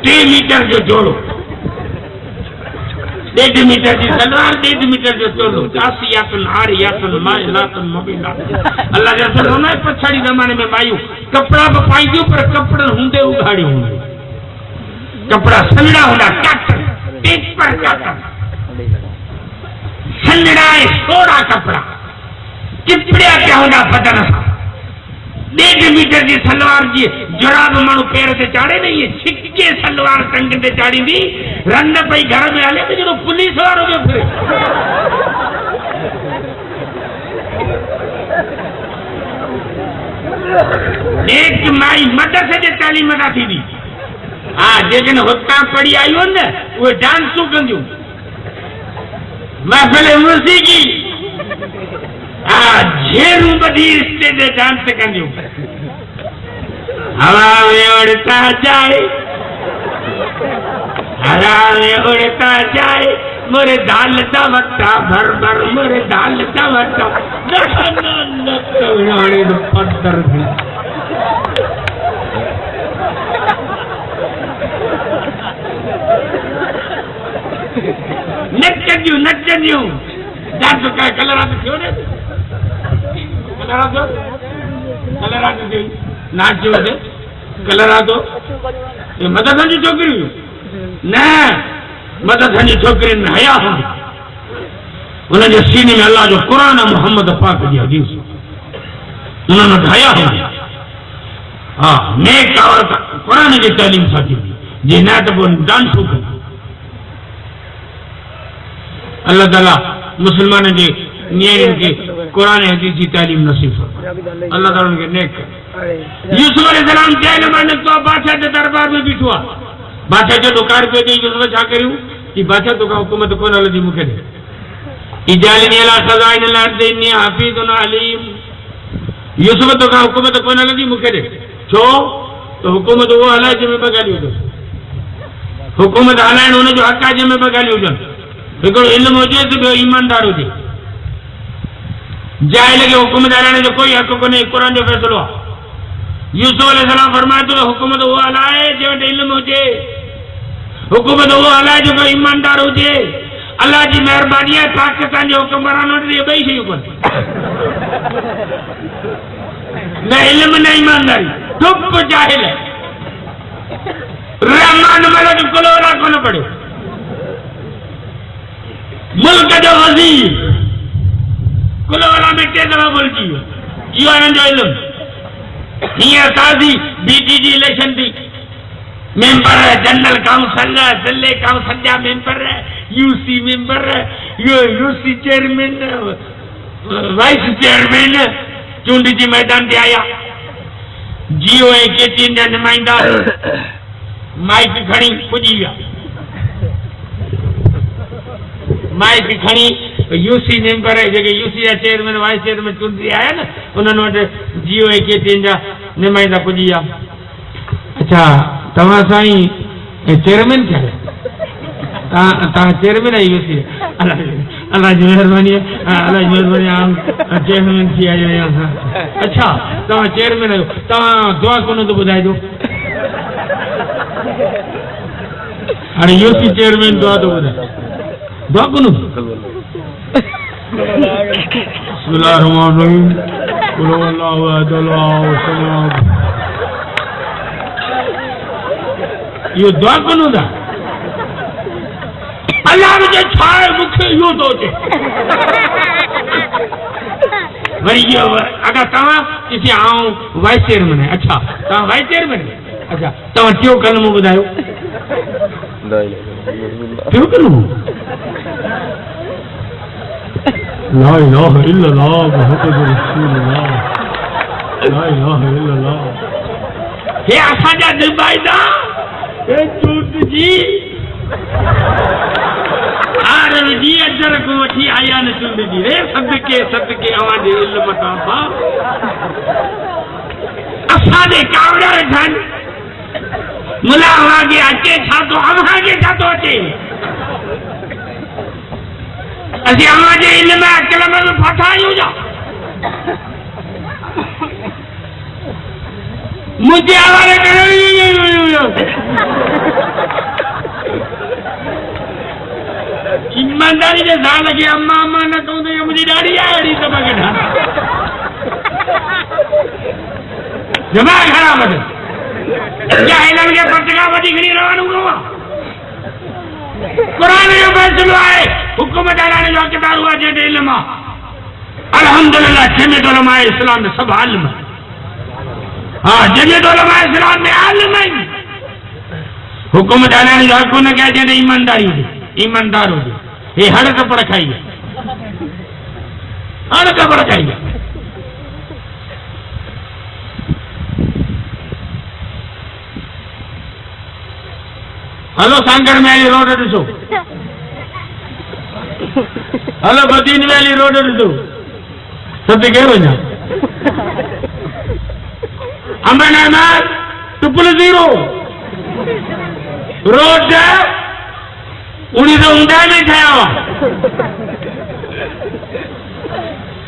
3 मीटर जो जोड़ो 1.5 मीटर की सलवार 1.5 मीटर जो चोलो कासियातुन आरियातुन माइलातुन मुबीनात अल्लाह जा फरमाए पछाड़ी ज़माने में मायूं कपड़ा भी पाईंदियूं पर कपड़ा हूंदे उघाड़ी हूंदे कपड़ा सन्ना हूंदा काटन पेपर काटन सन्ना सोड़ा कपड़ा चिपड़िया क्या हूंदा बदन सां 1.5 मीटर की सलवार जी जोराब माण्हू पैर ते चाड़े न ये छिके सलवार टंग ते चाड़ींदी रन पई घर में हले तो जो पुलिस वारो पियो फिरे एक माई मदरसे जे तालीम था थींदी हाँ जेकॾहिं हुतां पढ़ी आयूं न उहे डांसूं कंदियूं महफ़िल मूसीक़ी झेरू बधी स्टेज ते डांस कंदियूं हवा में उड़ता जाए हवा में उड़ता जाए मोरे दाल दा वट्टा भर भर मोरे दाल दा वट्टा पत्थर नचंदियूं डांस का कलर रात थियो ने कलर रात थी नाच जो कलर रातो ये मदरसन जी छोकिरियूं न मदरसन जी छोकिरियुनि में हया हूंदी उन्हनि जे सीने में अल्लाह जो क़ुर मोहम्मद पाक जी हदीस उन्हनि वटि हया हूंदी हाँ नेक औरत क़ुर जी तालीम सां थींदी जे न त पोइ डांसूं कंदी अल्लाह ताला मुसलमाननि जे नियाणियुनि खे क़ुर हदीस जी तालीम नसीब फरमाए अल्लाह ताला उनखे नेक करे यूसुफ अलैहिस्सलाम जेल में निकतो बादशाह के दरबार में बीठो आ बादशाह जो दुकार पे दी यूसुफ छा करियो कि बादशाह तो का हुकूमत कोन हलदी मुखे दे इजालिनी अला सजाइन लर्द इन्नी हाफिजुन अलीम यूसुफ तो का हुकूमत कोन हलदी मुखे दे छो तो हुकूमत वो हलाए जंहिंमें ॿ ॻाल्हियूं हुजनि हुकूमत हलाइण हुन जो हक़ आहे जंहिंमें ॿ ॻाल्हियूं हुजनि हिकिड़ो इल्मु हुजे त ॿियो ईमानदार हुजे जाहिल खे हुकूमत हलाइण जो कोई हक़ कोन्हे क़ुर जो फ़ैसिलो आहे यूसुफ अलैहिस्सलाम फरमाए थो हुकूमत उहो हलाए जंहिं वटि इल्मु हुजे हुकूमत उहो हलाए जेको ईमानदार हुजे अल्लाह जी महिरबानी आहे पाकिस्तान जे हुकुमरान वटि इहे ॿई शयूं कोन्हे न इल्मु न ईमानदारी चुप जाहिल रहमान मलक कुलोरा कोन पढ़ियो मुल्क जो वज़ीर कुलोरा में टे दफ़ा भुलिजी वियो इहो हिननि जो इल्मु हींअर काज़ी बीटीजी इलेक्शन थी मेंबर जनरल काउंसिल ज़िले काउंसिल जा member UC member UC chairman vice chairman चूंडजी मैदान ते आया जियो ऐं केतिरनि जा नुमाइंदा माइक खणी पुॼी विया माइक खणी यूसी मेंबर जेके यूसी जा चेयरमैन वाइस चेयरमैन चूंडजी आया न उन्हनि वटि जियो ऐं केतिरनि जा नुमाइंदा पुॼी विया अच्छा तव्हां साईं चेयरमैन थिया तव्हां चेयरमैन आहे यूसी अल्लाह जी महिरबानी अल्लाह जी महिरबानी आम चेयरमैन थी आया अच्छा तव्हां चेयरमैन आहियो तव्हां दुआ कोन थो ॿुधाइजो हाणे यूसी चेयरमैन दुआ थो ॿुधाए दुआ कोन बिस्मिल्लाह रहमान रहीम कुल अल्लाहु अहद अल्लाहु समद इहो दुआ कोन हूंदा अल्लाह मुझे छाए मुखे इहो थो अचे वरी इहो अगरि तव्हां किसी आऊं वाइस चेयरमैन आहे अच्छा तव्हां वाइस चेयरमैन अच्छा तव्हां टियों कलमो ॿुधायो टियों कलमो ला इलाहा इल्लल्लाह मुहम्मद रसूलुल्लाह ला इलाहा इल्लल्लाह हे असांजा नुमाइंदा हे चूंडजी आरव जी अजर को वठी आया न चूंडजी रे सदके सदके अवांजे इल्म तां बा असांजे कावड़ा ठन मुला वागे अचे छा तो अवांजे छा तो अचे असीं अवांजे इल्म अकल में फाथा आहियूं जा मुझे हवाले करो ईमानदारी जे साल खे अम्मा अम्मा न कहूं त मुंहिंजी ॾाढी आहे अहिड़ी सभ खे दिमाग़ ख़राब आहे या हिननि खे पटका वठी खणी रवानो कयो आहे क़ुर जो फ़ैसिलो आहे हुकूमत हलाइण जो हक़दार हुआ जंहिं वटि इल्मु आहे अल्हम्दुलिल्लाह जमीयत उलमा इस्लाम में सभु आलिम हाँ जमीयत उलमा इस्लाम में आलिम आहिनि हुकूमत हलाइण जो हक़ हुनखे आहे जंहिं ईमानदारी हुजे ईमानदार हुजे हे हर कपड़ खाई हर कपड़ खाई हलो सांगर वैली रोड ॾिसो हलो बदीन वैली रोड ॾिसो सभु केरु वञा अमन अहमद ट्रिपल 0 रोड 1959 में ठहिया हुआ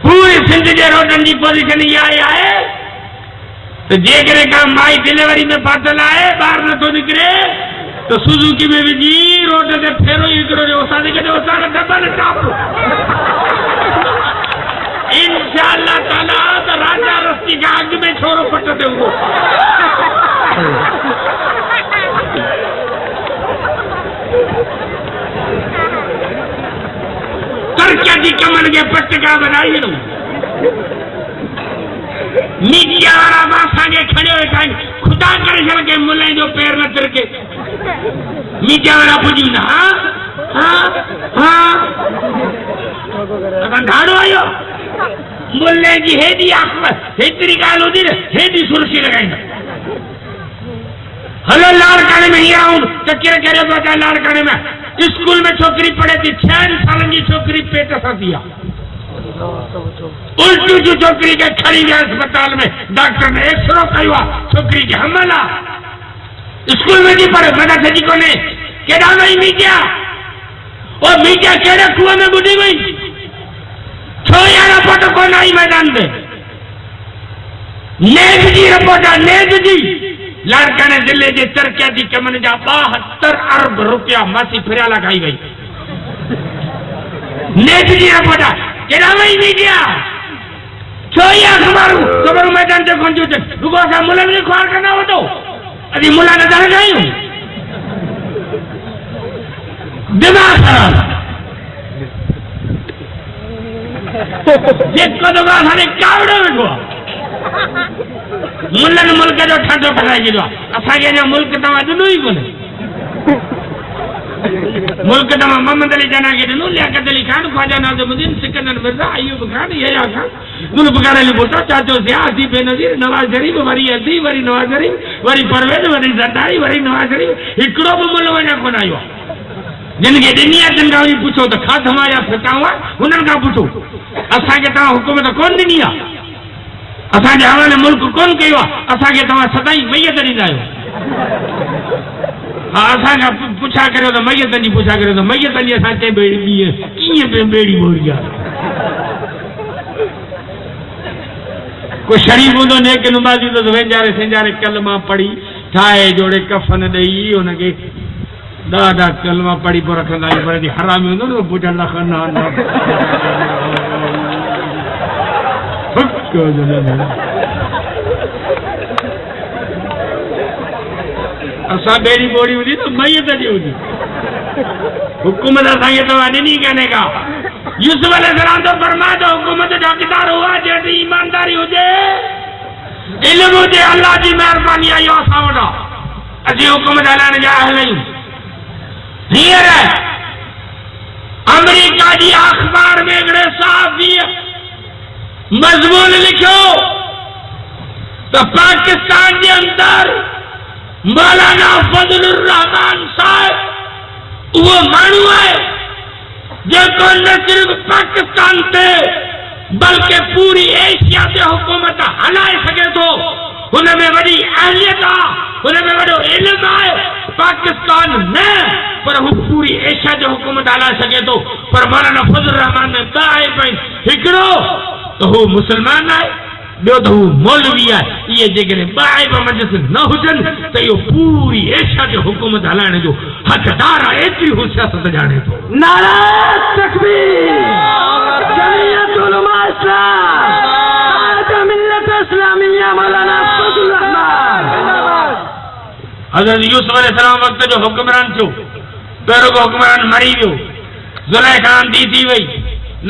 पूरी सिंध जे रोडनि जी पोज़ीशन इहा आहे त जेकॾहिं का माई डिलीवरी में फाथल आहे ॿार नथो निकिरे तो सुजुकी में विझी रोड ते फेरो हिकिड़ो ॾियो असांखे कॾहिं असां डबल टॉप इंशाअल्लाह ताला त राजा रस्ती खां अॻु में छोरो पट ते हूंदो तरक़ी कमनि खे पटका बनाई मीडिया वारा असांखे खणियो वेठा आहिनि खुदा करे छॾ के मुले जो पैर न तिरके मीडिया वारा पुॼी वेंदा हा ढाढो आयो मुल्ले जी हेडी आखिर हेतरी गाल होती न हेडी सुरक्षी लगाएंगे हलो लाड़काने में ही आऊं चक्कर करे बता लाड़काने में स्कूल में छोकरी पढ़े थी 6 साल की छोकरी पेट साथिया उल्टी जो छोकरी के खड़ी हुई अस्पताल में डॉक्टर ने एक्सरो कहा छोकरी के हमला स्कूल में नहीं पढ़े मदद सजी को ने केड़ा नहीं मीडिया और मीडिया केड़े कुएं में बुढ़ी गई छो यार रिपोर्ट को नहीं मैदान में नेज जी रिपोर्ट नेज जी लाड़काने जिले के तरक्याती कमन जा 72 अरब रुपया मासी फिरिया लगाई गई नेज जी रिपोर्ट केड़ा नहीं मीडिया छो यार खबर मैदान से कौन जो रुको सा मुला में ख्वार करना हो तो अभी मुला नजर नहीं हूं दिमाग खराब देखो तो बात हमें कावड़े में को मुल्लन मुल्क जो ठंडो कराई गिरो असा के जो मुल्क तमा दुनु ही कोने मुल्क तमा मोहम्मद अली जना के दुनु लियाकत अली खान ख्वाजा नाज़मुद्दीन सिकंदर मिर्जा अयूब खान ये या खान दुनु बकार अली भुट्टो चाचो सियासी बेनजीर नवाज शरीफ वरी अदी वरी नवाज शरीफ वरी परवेज वरी जरदारी वरी नवाज शरीफ हिकड़ो भी मुल्ल वना कोन आयो जिनके दुनिया चंगा हुई पूछो तो खा हमारा फिरकावा उन्हनि का पूछो असा के तवा हुकूमत कौन दिनी है असा के हवाले मुल्क कौन कयो असा के तवा सदाई मैयत ॾींदा आहियो हाँ असा का पूछा करो तो मैयत जी पूछा करो तो मैयत जी असा चे बेड़ी कीअं पे बेड़ी बोरी आहे कोई शरीफ हूंदो नेक नुमाज़ी तो वेंजारे सेंजारे कलमा पढ़ी ठाहे जोड़े कफन ॾेई हुनखे दादा कलमा पढ़ी पर रखंदा आहियूं पर हरामी हूंदो न पुछण लखंदा असां बेड़ी बोड़ी हुई तो मैयत जी हुई हुकूमत असांखे तव्हां ॾिनी कान्हे का यूसुफ अलैहिस्सलाम तो फरमाए तो हुकूमत जो हक़दार हुआ जेॾी ईमानदारी हुजे इल्म हुजे अल्लाह जी महिरबानी आई असां वटि असीं हुकूमत हलाइण जा अहल आहियूं हींअर अमेरिका जी अखबार में हिकिड़े साफ़ मज़मून लिखियो तो पाकिस्तान के अंदर मौलाना फजलुर रहमान साहब वो माण्हू है जेको न सिर्फ पाकिस्तान से बल्कि पूरी एशिया से हुकूमत हलाए सके थो हुनमें वॾी अहलियत आहे हुनमें वॾो इल्म आहे पाकिस्तान में पर हू पूरी एशिया जो हुकूमत हलाए सके थो पर मौलाना फजलुर रहमान में ॿ आहे पई हिकिड़ो तो हू मुसलमान आहे ॿियो त हू मौलवी आहे इहे जेकॾहिं ॿ आइब मंझि न हुजनि त इहो पूरी एशिया जो हुकूमत हलाइण जो हक़दार आहे एतिरी हू सियासत ॼाणे थो नारा तकबीर जमीयत उलमा इस्लाम कायद मिल्लत इस्लामिया मौलाना फजलुर रहमान हज़रत यूसुफ अलैहिस्सलाम वक़्त जो हुक्मरान थियो पहिरियों को हुक्मरान मरी वियो ज़ुलैखा धी थी वई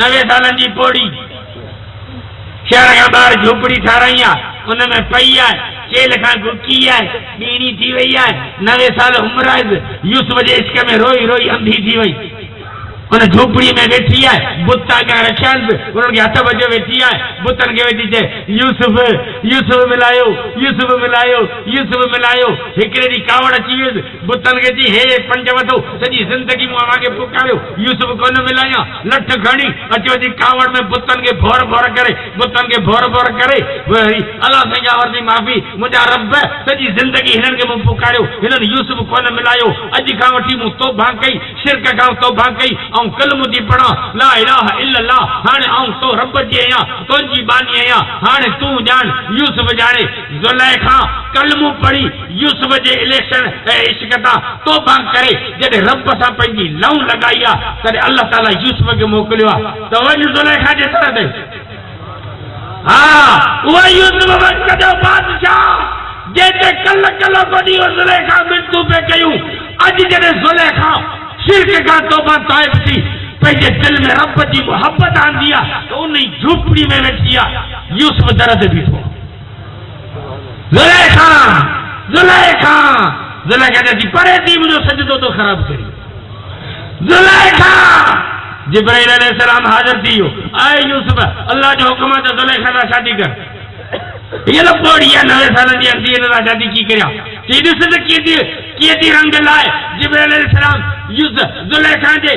90 सालनि जी पोड़ी शहर खां ॿाहिरि झोपड़ी ठाराई आहे उनमें पई आहे जेल खां गुकी आहे ॿीणी थी वई आहे 90 साल उमिरि आहे यूसुफ जे इश्क में रोई रोई अंधी थी वई उन झोपड़ी में वेठी आहे बुत अॻियां रखियसि उन्हनि खे हथ वजो वेठी आहे बुतनि खे वेठी चए यूसुफ यूसुफ मिलायो यूसुफ मिलायो यूसुफ मिलायो हिकिड़े ॾींहुं कावड़ अची वियुसि बुतनि खे चई हे पंज वठो सॼी ज़िंदगी मूं अव्हांखे पुकारियो यूसुफ कोन मिलायां लठ खणी अची वञी कावड़ में बुतनि खे भोर भोर करे बुतनि खे भोर भोर करे वरी अलाह साईं वरती माफ़ी मुंहिंजा रब सॼी ज़िंदगी हिननि खे मूं पुकारियो हिननि यूसुफ कोन मिलायो अॼु खां वठी मूं तौबा कई शिरक खां तौबा कई ऐं कलम थी पढ़ा ला इलाहा इल्लल्लाह हाणे आऊं तो रब जी आहियां तुंहिंजी बानी आहियां हाणे तूं ॼाण यूसुफ ॼाणे ज़ुलैखा कलमो पढ़ी यूसुफ जे इलेक्शन ऐं इश्क तां तौबा करे जॾहिं रब सां पंहिंजी लऊं लॻाई आहे तॾहिं अल्लाह ताला यूसुफ खे मोकिलियो आहे त वञ ज़ुलैखा जे सर ते हा उहा यूसुफ वक़्त जो बादशाह जंहिंते कल कल बड़ी ज़ुलैखा मिनतूं पे कयूं अॼु जॾहिं ज़ुलैखा शिरक का तौबा ताइब थी पंहिंजे दिल में रब जी मोहब्बत आंदी आहे त उन झोपड़ी में वेठी आहे यूसुफ दर ते बीठो ज़ुलैखा ज़ुलैखा ज़ुलैखा जी परे थी मुंहिंजो सजदो तो ख़राब करी ज़ुलैखा जिब्राइल अलैहिस्सलाम हाज़िर थी हो, आए यूसुफ अल्लाह जो हुक्म है तो ज़ुलेखा सां शादी कर। ये लो पोड़िया 9 साल जी अंधी इन सां शादी की करिया की ॾिस त कीअं थी रंग लाए। जिब्राइल अलैहिस्सलाम यूसुफ ज़ुलेखा जे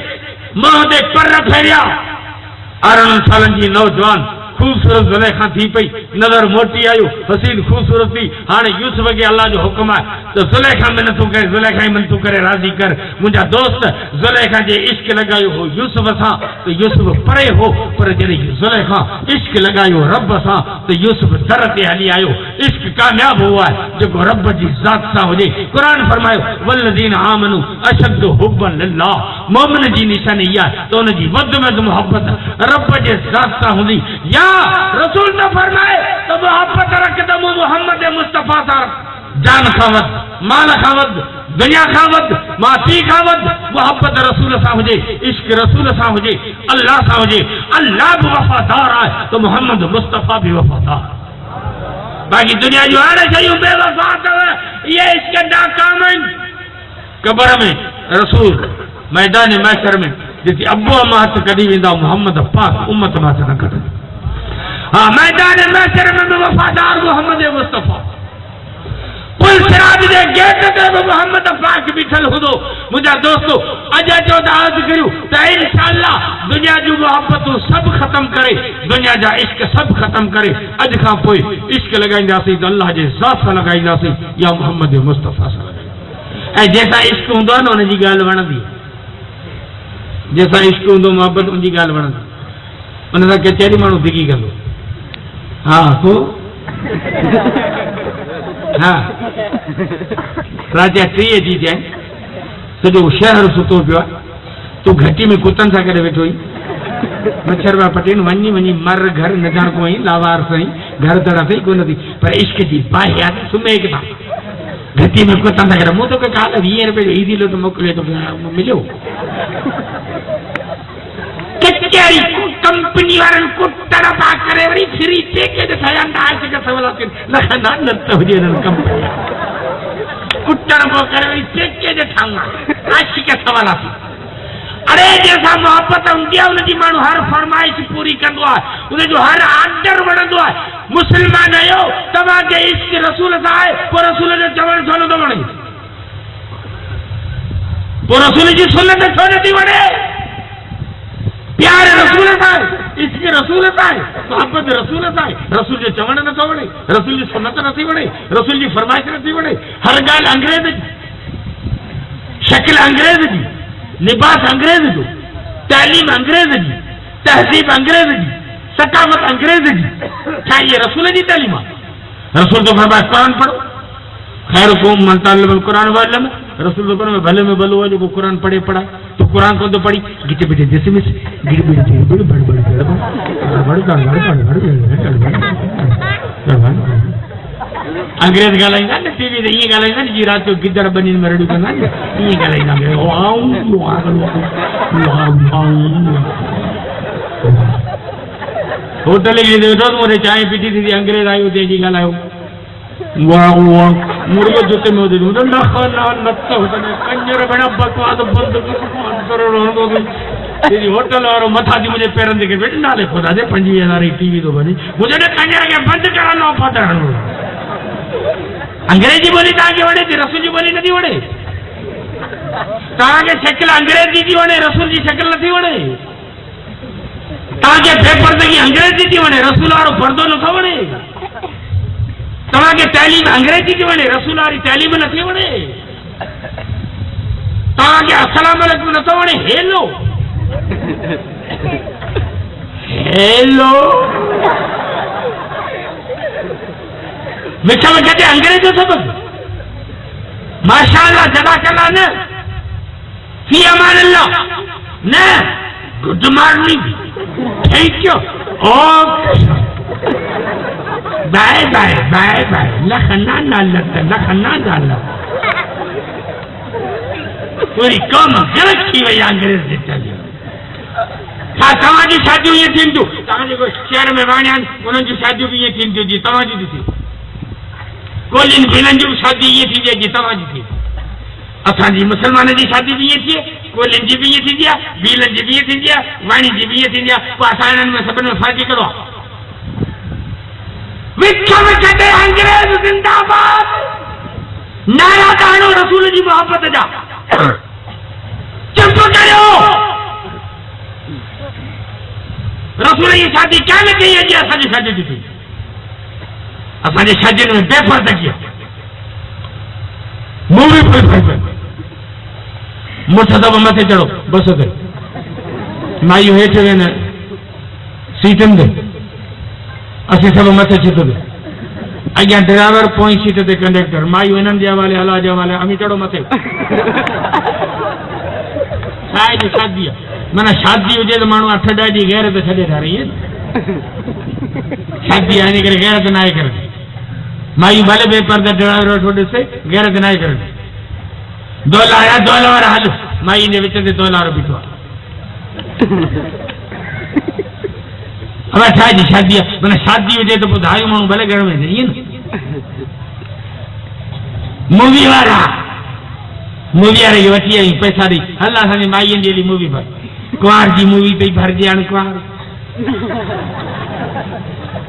मुंह ते पर फेरिया। 18 साल जी नौजवान खूबसूरत ज़ुलेखा थी पई, नज़र मोटी आयो, हसीन खूबसूरत थी। हाणे यूसुफ के अल्लाह जो हुक्म है तो ज़ुलेखा में नथो करे, ज़ुलेखा ही मन तू करे राज़ी कर। मुंहिंजा दोस्त ज़ुलेखा जे इश्क लगायो हो यूसुफ सां तो यूसुफ परे हो, पर जॾहिं ज़ुलेखा इश्क लगायो रब सां तो यूसुफ दर ते हली आयो। इश्क कामयाब हुआ है जो रब जी ज़ात सां हुजे। कुरान फरमायो वल्लज़ीन आमनू अशद्दु हुब्बन लिल्लाह, मोमिन जी निशानी इहा तो उन जी वध में मोहब्बत रब जे ज़ात सां हूंदी। या रसूल ने फरमाए तो मोहब्बत रखदम मोहम्मद मुस्तफा सां जान खां वध, माल खां वध, दुनिया खां वध, मां पीउ खां वध मोहब्बत रसूल सां हुजे, इश्क रसूल सां हुजे, अल्लाह सां हुजे। अल्लाह भी वफादार है तो मोहम्मद मुस्तफा भी वफादार। बाकी दुनिया जो हर शयूं बेवफा अथव, ये इश्क नाकाम आहिनि। कबर में रसूल मैदान महशर में जिते अबो अम्मा हथ कढी वेंदा मोहम्मद पाक उम्मत मां न कढनि। हाँ मैदान महशर में वफादार मोहम्मद मुस्तफा। पुल सिराज जे गेट ते भी मोहम्मद पाक बीठल हूंदो। मुंहिंजा दोस्तो अॼु अचो त अर्ज़ करियूं त इंशाअल्लाह दुनिया जूं मोहब्बतूं सभु ख़त्म करे, दुनिया जा इश्क सभु ख़त्म करे अॼु खां पोइ इश्क लॻाईंदासीं त अल्लाह जे ज़ात सां लॻाईंदासीं या मोहम्मद मुस्तफा सां लॻाईंदासीं। ऐं जंहिंसां इश्क हूंदो आहे न हुनजी ॻाल्हि वणंदी, जंहिंसां इश्क हूंदो मोहब्बत उनजी ॻाल्हि वणंदी, उन सां कचहरी माण्हू धिकी कंदो। हाँ तो हाँ राजा 3 जी जाए सॼो शहर सुतो पियो आहे, तूं घटी में कुतनि सां करे वेठो आहीं। मच्छर पिया पटेन वञी वञी मर घर न ॼण को आहीं, लावार सां घर दड़ अथई कोन थी, पर इश्क जी बाहियात सुम्हे किथां घटी में कुतनि सां करे। मूं तोखे काल्ह 20 रुपए जो ईदी लोट मोकिलियो तो मिलियो। कचहरी कंपनी वारनि कुटण पा करे वरी फ्री टेके ते ठहिया आशिक सवलात लखंदा न हुजे हिननि कंपनी कुटण पो करे वरी टेके ते ठाहिया आशिक सवलात। अरे जैसा मोहब्बत हूंदी आहे उनजी माण्हू हर फरमाइश पूरी कंदो आहे, उनजो हर आर्डर वणंदो आहे। मुस्लमान आहियो तव्हांखे इश्क रसूल सां आहे, पोइ रसूल जो चवण छो नथो वणे? पोइ रसूल जी सुन्नत छो नथी वणे? प्यार रसूल सां आहे, इश्क रसूल सां आहे, मोहब्बत रसूल सां आहे। रसूल जो चवण नथो वणे, रसूल जी सुन्नत नथी वणे, रसूल जी फरमाइश नथी वणे। हर ॻाल्हि अंग्रेज़ जी, शक्ल अंग्रेज़ जी, लिबास अंग्रेज़ जो, तालीम अंग्रेज़ जी, तहज़ीब अंग्रेज़ जी, सकावत अंग्रेज़ जी। छा ये रसूल जी तालीम आहे? रसूल तो फरमाए कुरान पढ़ो, खैरुकुम मन तअल्लमल कुरान व अल्लम। रसूल तो फरमाए भले में भलो है जो कुरान पढ़े पढ़ा। तो कुरान को तो पढ़ी गिटे पिटे दिसमिस गिड़ बिड़ बड़ बड़ अंग्रेज ॻाल्हाईंदा न टीवी ते ईअं ॻाल्हाईंदा न जी राति जो गिदड़ बनी में रड़ियूं कंदा न ईअं ॻाल्हाईंदा। होटल जी वेठो मुंहिंजे चांहि पीती थींदी अंग्रेज आयो तंहिंजी ॻाल्हायो मुर्गो जुते में कंजर भेण बकवास होटल वारो मथा थी मुंहिंजे पेरनि ते वेठे नाले खुदा जे 25,000 जी टीवी थो बने मुंहिंजे कंजर खे बंदि करणो पतरणो। अंग्रेजी ॿोली तव्हांखे वणे थी, रसूल जी ॿोली नथी वणे? तव्हांखे शक्ल अंग्रेजी थी वणे, रसूल जी शक्ल नथी वणे? तव्हांखे बेपर्दगी अंग्रेजी थी वणे, रसूल वारो पर्दो नथो वणे? तव्हांखे तालीम अंग्रेजी थी वणे, रसूल वारी तालीम नथी वणे? तव्हांखे अस्सलाम वालेकुम नथो वणे? हेलो हेलो मिठा में कहते अंग्रेज हो सब माशाअल्लाह जज़ाकल्लाह न फी अमान अल्लाह न good morning thank you okay bye bye bye bye लखना नाल पूरी कौम गलत थी वही अंग्रेज जे चलियो। हाँ तव्हांजी शादियूं ईअं थींदियूं, तव्हांजे शहर में वाणिया आहिनि उन्हनि जूं शादियूं बि ईअं थींदियूं जी तव्हांजी बि थी, कोलियुनि भेननि जी शादी ईअं थी जी तव्हांजी थी, असांजी मुस्लमान जी शादी बि ईअं थिए कोलिन जी भी थी दिया, बीलन जी भी थी दिया, वाणी जी भी थी दिया, पासानन में सबन में फर्क करो। विख्या में कहते अंग्रेज जिंदाबाद, नारा दानो रसूल जी मोहब्बत जा। चुप करो, रसूल जी शादी क्या में कही है जी असांजी शादी थी, असांजी शादी में बेपर्दा किया, मूवी पर मुठ दब मथे चढ़ो बस ते मायू हेठ वेन सीटन ते असी सब मथे छित ते अॻियां ड्राइवर पोई सीट ते कंडक्टर मायू इन्हनि जे हवाले हला जे हवाले अमी चढ़ो मथे। छाए जी शादी आहे, माना शादी हुजे त माण्हू 8 ॾह ॾींहं गैरत छॾे था रही शादी आहे इन करे गैरत न आहे करे मायू भले बेपर्दा ड्राइवर वठो ॾिसे गैरत न आहे करे दोला आया दोला वारा हल माई ने विच ते दोला वारो बीठो अब छा जी शादी आहे, माना शादी हुजे त पोइ धायूं माण्हू भले घर में ईअं न। मूवी वारा खे वठी आई पैसा ॾेई हल असांजी माईअ जी मूवी भर, कुंवार जी मूवी अथई भरजे हाणे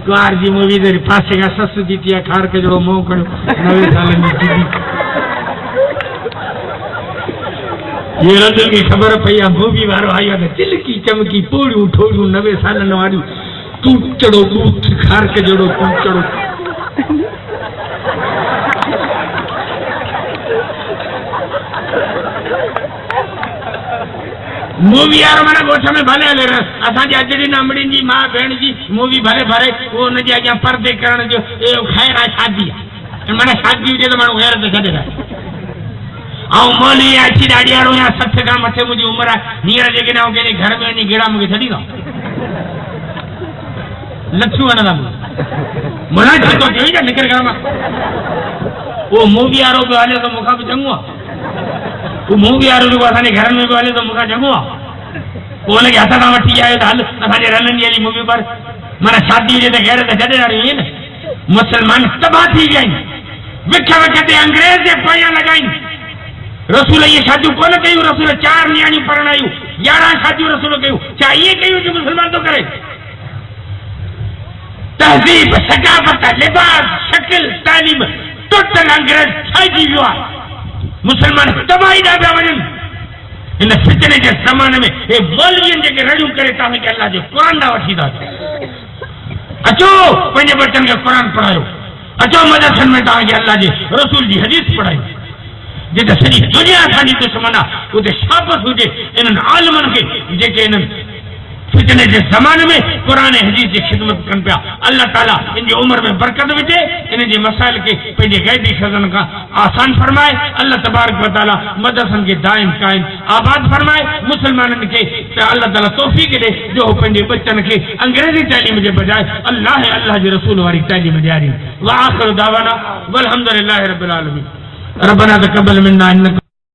कुंवार जी मूवी ते पासे खां ससु बीठी आहे खार के जहिड़ो मोह खणियो 90 सालनि जी ये रंग की खबर पई आहे मूवी वारो आयो आहे चिलकी चमकी पोड़ियूं ठोड़ियूं 90 सालनि वारियूं तू चढ़ो बूथ खार के जहिड़ो तू चढ़ो। मूवी वारो माना ॻोठ में भले हले असांजे अजड़ी नमड़ियुनि जी माउ भेण जी मूवी भले भरे उहो हुनजे अॻियां परदे करण जो ख़ैर आहे शादी आहे, माना शादी हुजे त माण्हू गैरत छॾे था। ऐं मौलवी अची ॾाढी वारो या 60 खां मथे मुंहिंजी उमिरि आहे हींअर जेके न कंहिंजे घर में वञी गेड़ा मूंखे छॾींदो लच्छू वञंदा मना छो कयो छा निकिर घर मां। उहो मूवी वारो बि हले त मूंखां बि चङो आहे, उहो मूवी वारो जेको असांजे घर में बि हले त मूंखां चङो आहे, पोइ हुनखे हथ सां वठी आयो त हल असांजे रननि जी हली मूवी पर माना शादी हुजे त गैर त छॾे ॾाढो ईअं न। मुसलमान तबाह थी विया आहिनि, विख विख ते अंग्रेज जे पोयां लॻाइनि। रसूल ये शादियूं कोन कयूं, रसूल 4 नियाणियूं परणायूं 11 शादियूं रसूल कयूं, छा इहे कयूं जो मुसलमान तो करे। तहज़ीब सकाफ़त लिबास शकिल तालीम टोटल अंग्रेज ठाहिजी वियो आहे, मुसलमान तबाही ॾा पिया वञनि। इन फितने जे ज़माने में हे मौलवियुनि जेके रड़ियूं करे तव्हांखे अल्लाह जो क़ुरान ॾांहुं वठी था अचो, पंहिंजे बच्चनि खे क़ुरान पढ़ायो, अचो मदरसनि में तव्हांखे अल्लाह जे रसूल जी हदीस पढ़ायो। जिते सॼी दुनिया असांजी दुश्मन आहे उते शाबत हुजे इन्हनि आलिमनि खे जेके इन्हनि फितने जे ज़माने में क़ुरान ऐं हदीस जी ख़िदमत कनि पिया। अल्लाह ताला इन जी उम्र में बरकत विझे, इन जे मसाइल खे पंहिंजे ग़ैबी खज़ाननि खां आसान फरमाए। अल्लाह तबारक व तआला मदरसनि खे दाइम क़ाइम आबाद फरमाए। मुसलमाननि खे त अल्लाह ताला तौफ़ीक़ ॾे जो पंहिंजे बच्चनि खे अंग्रेज़ी तालीम जे बजाए अल्लाह जे रसूल वारी तालीम ॾियारीनि। व आख़िरु दावाना वल्हम्दुलिल्लाहि रब्बिल आलमीन। रब्बना तक़ब्बल मिन्ना इन्नका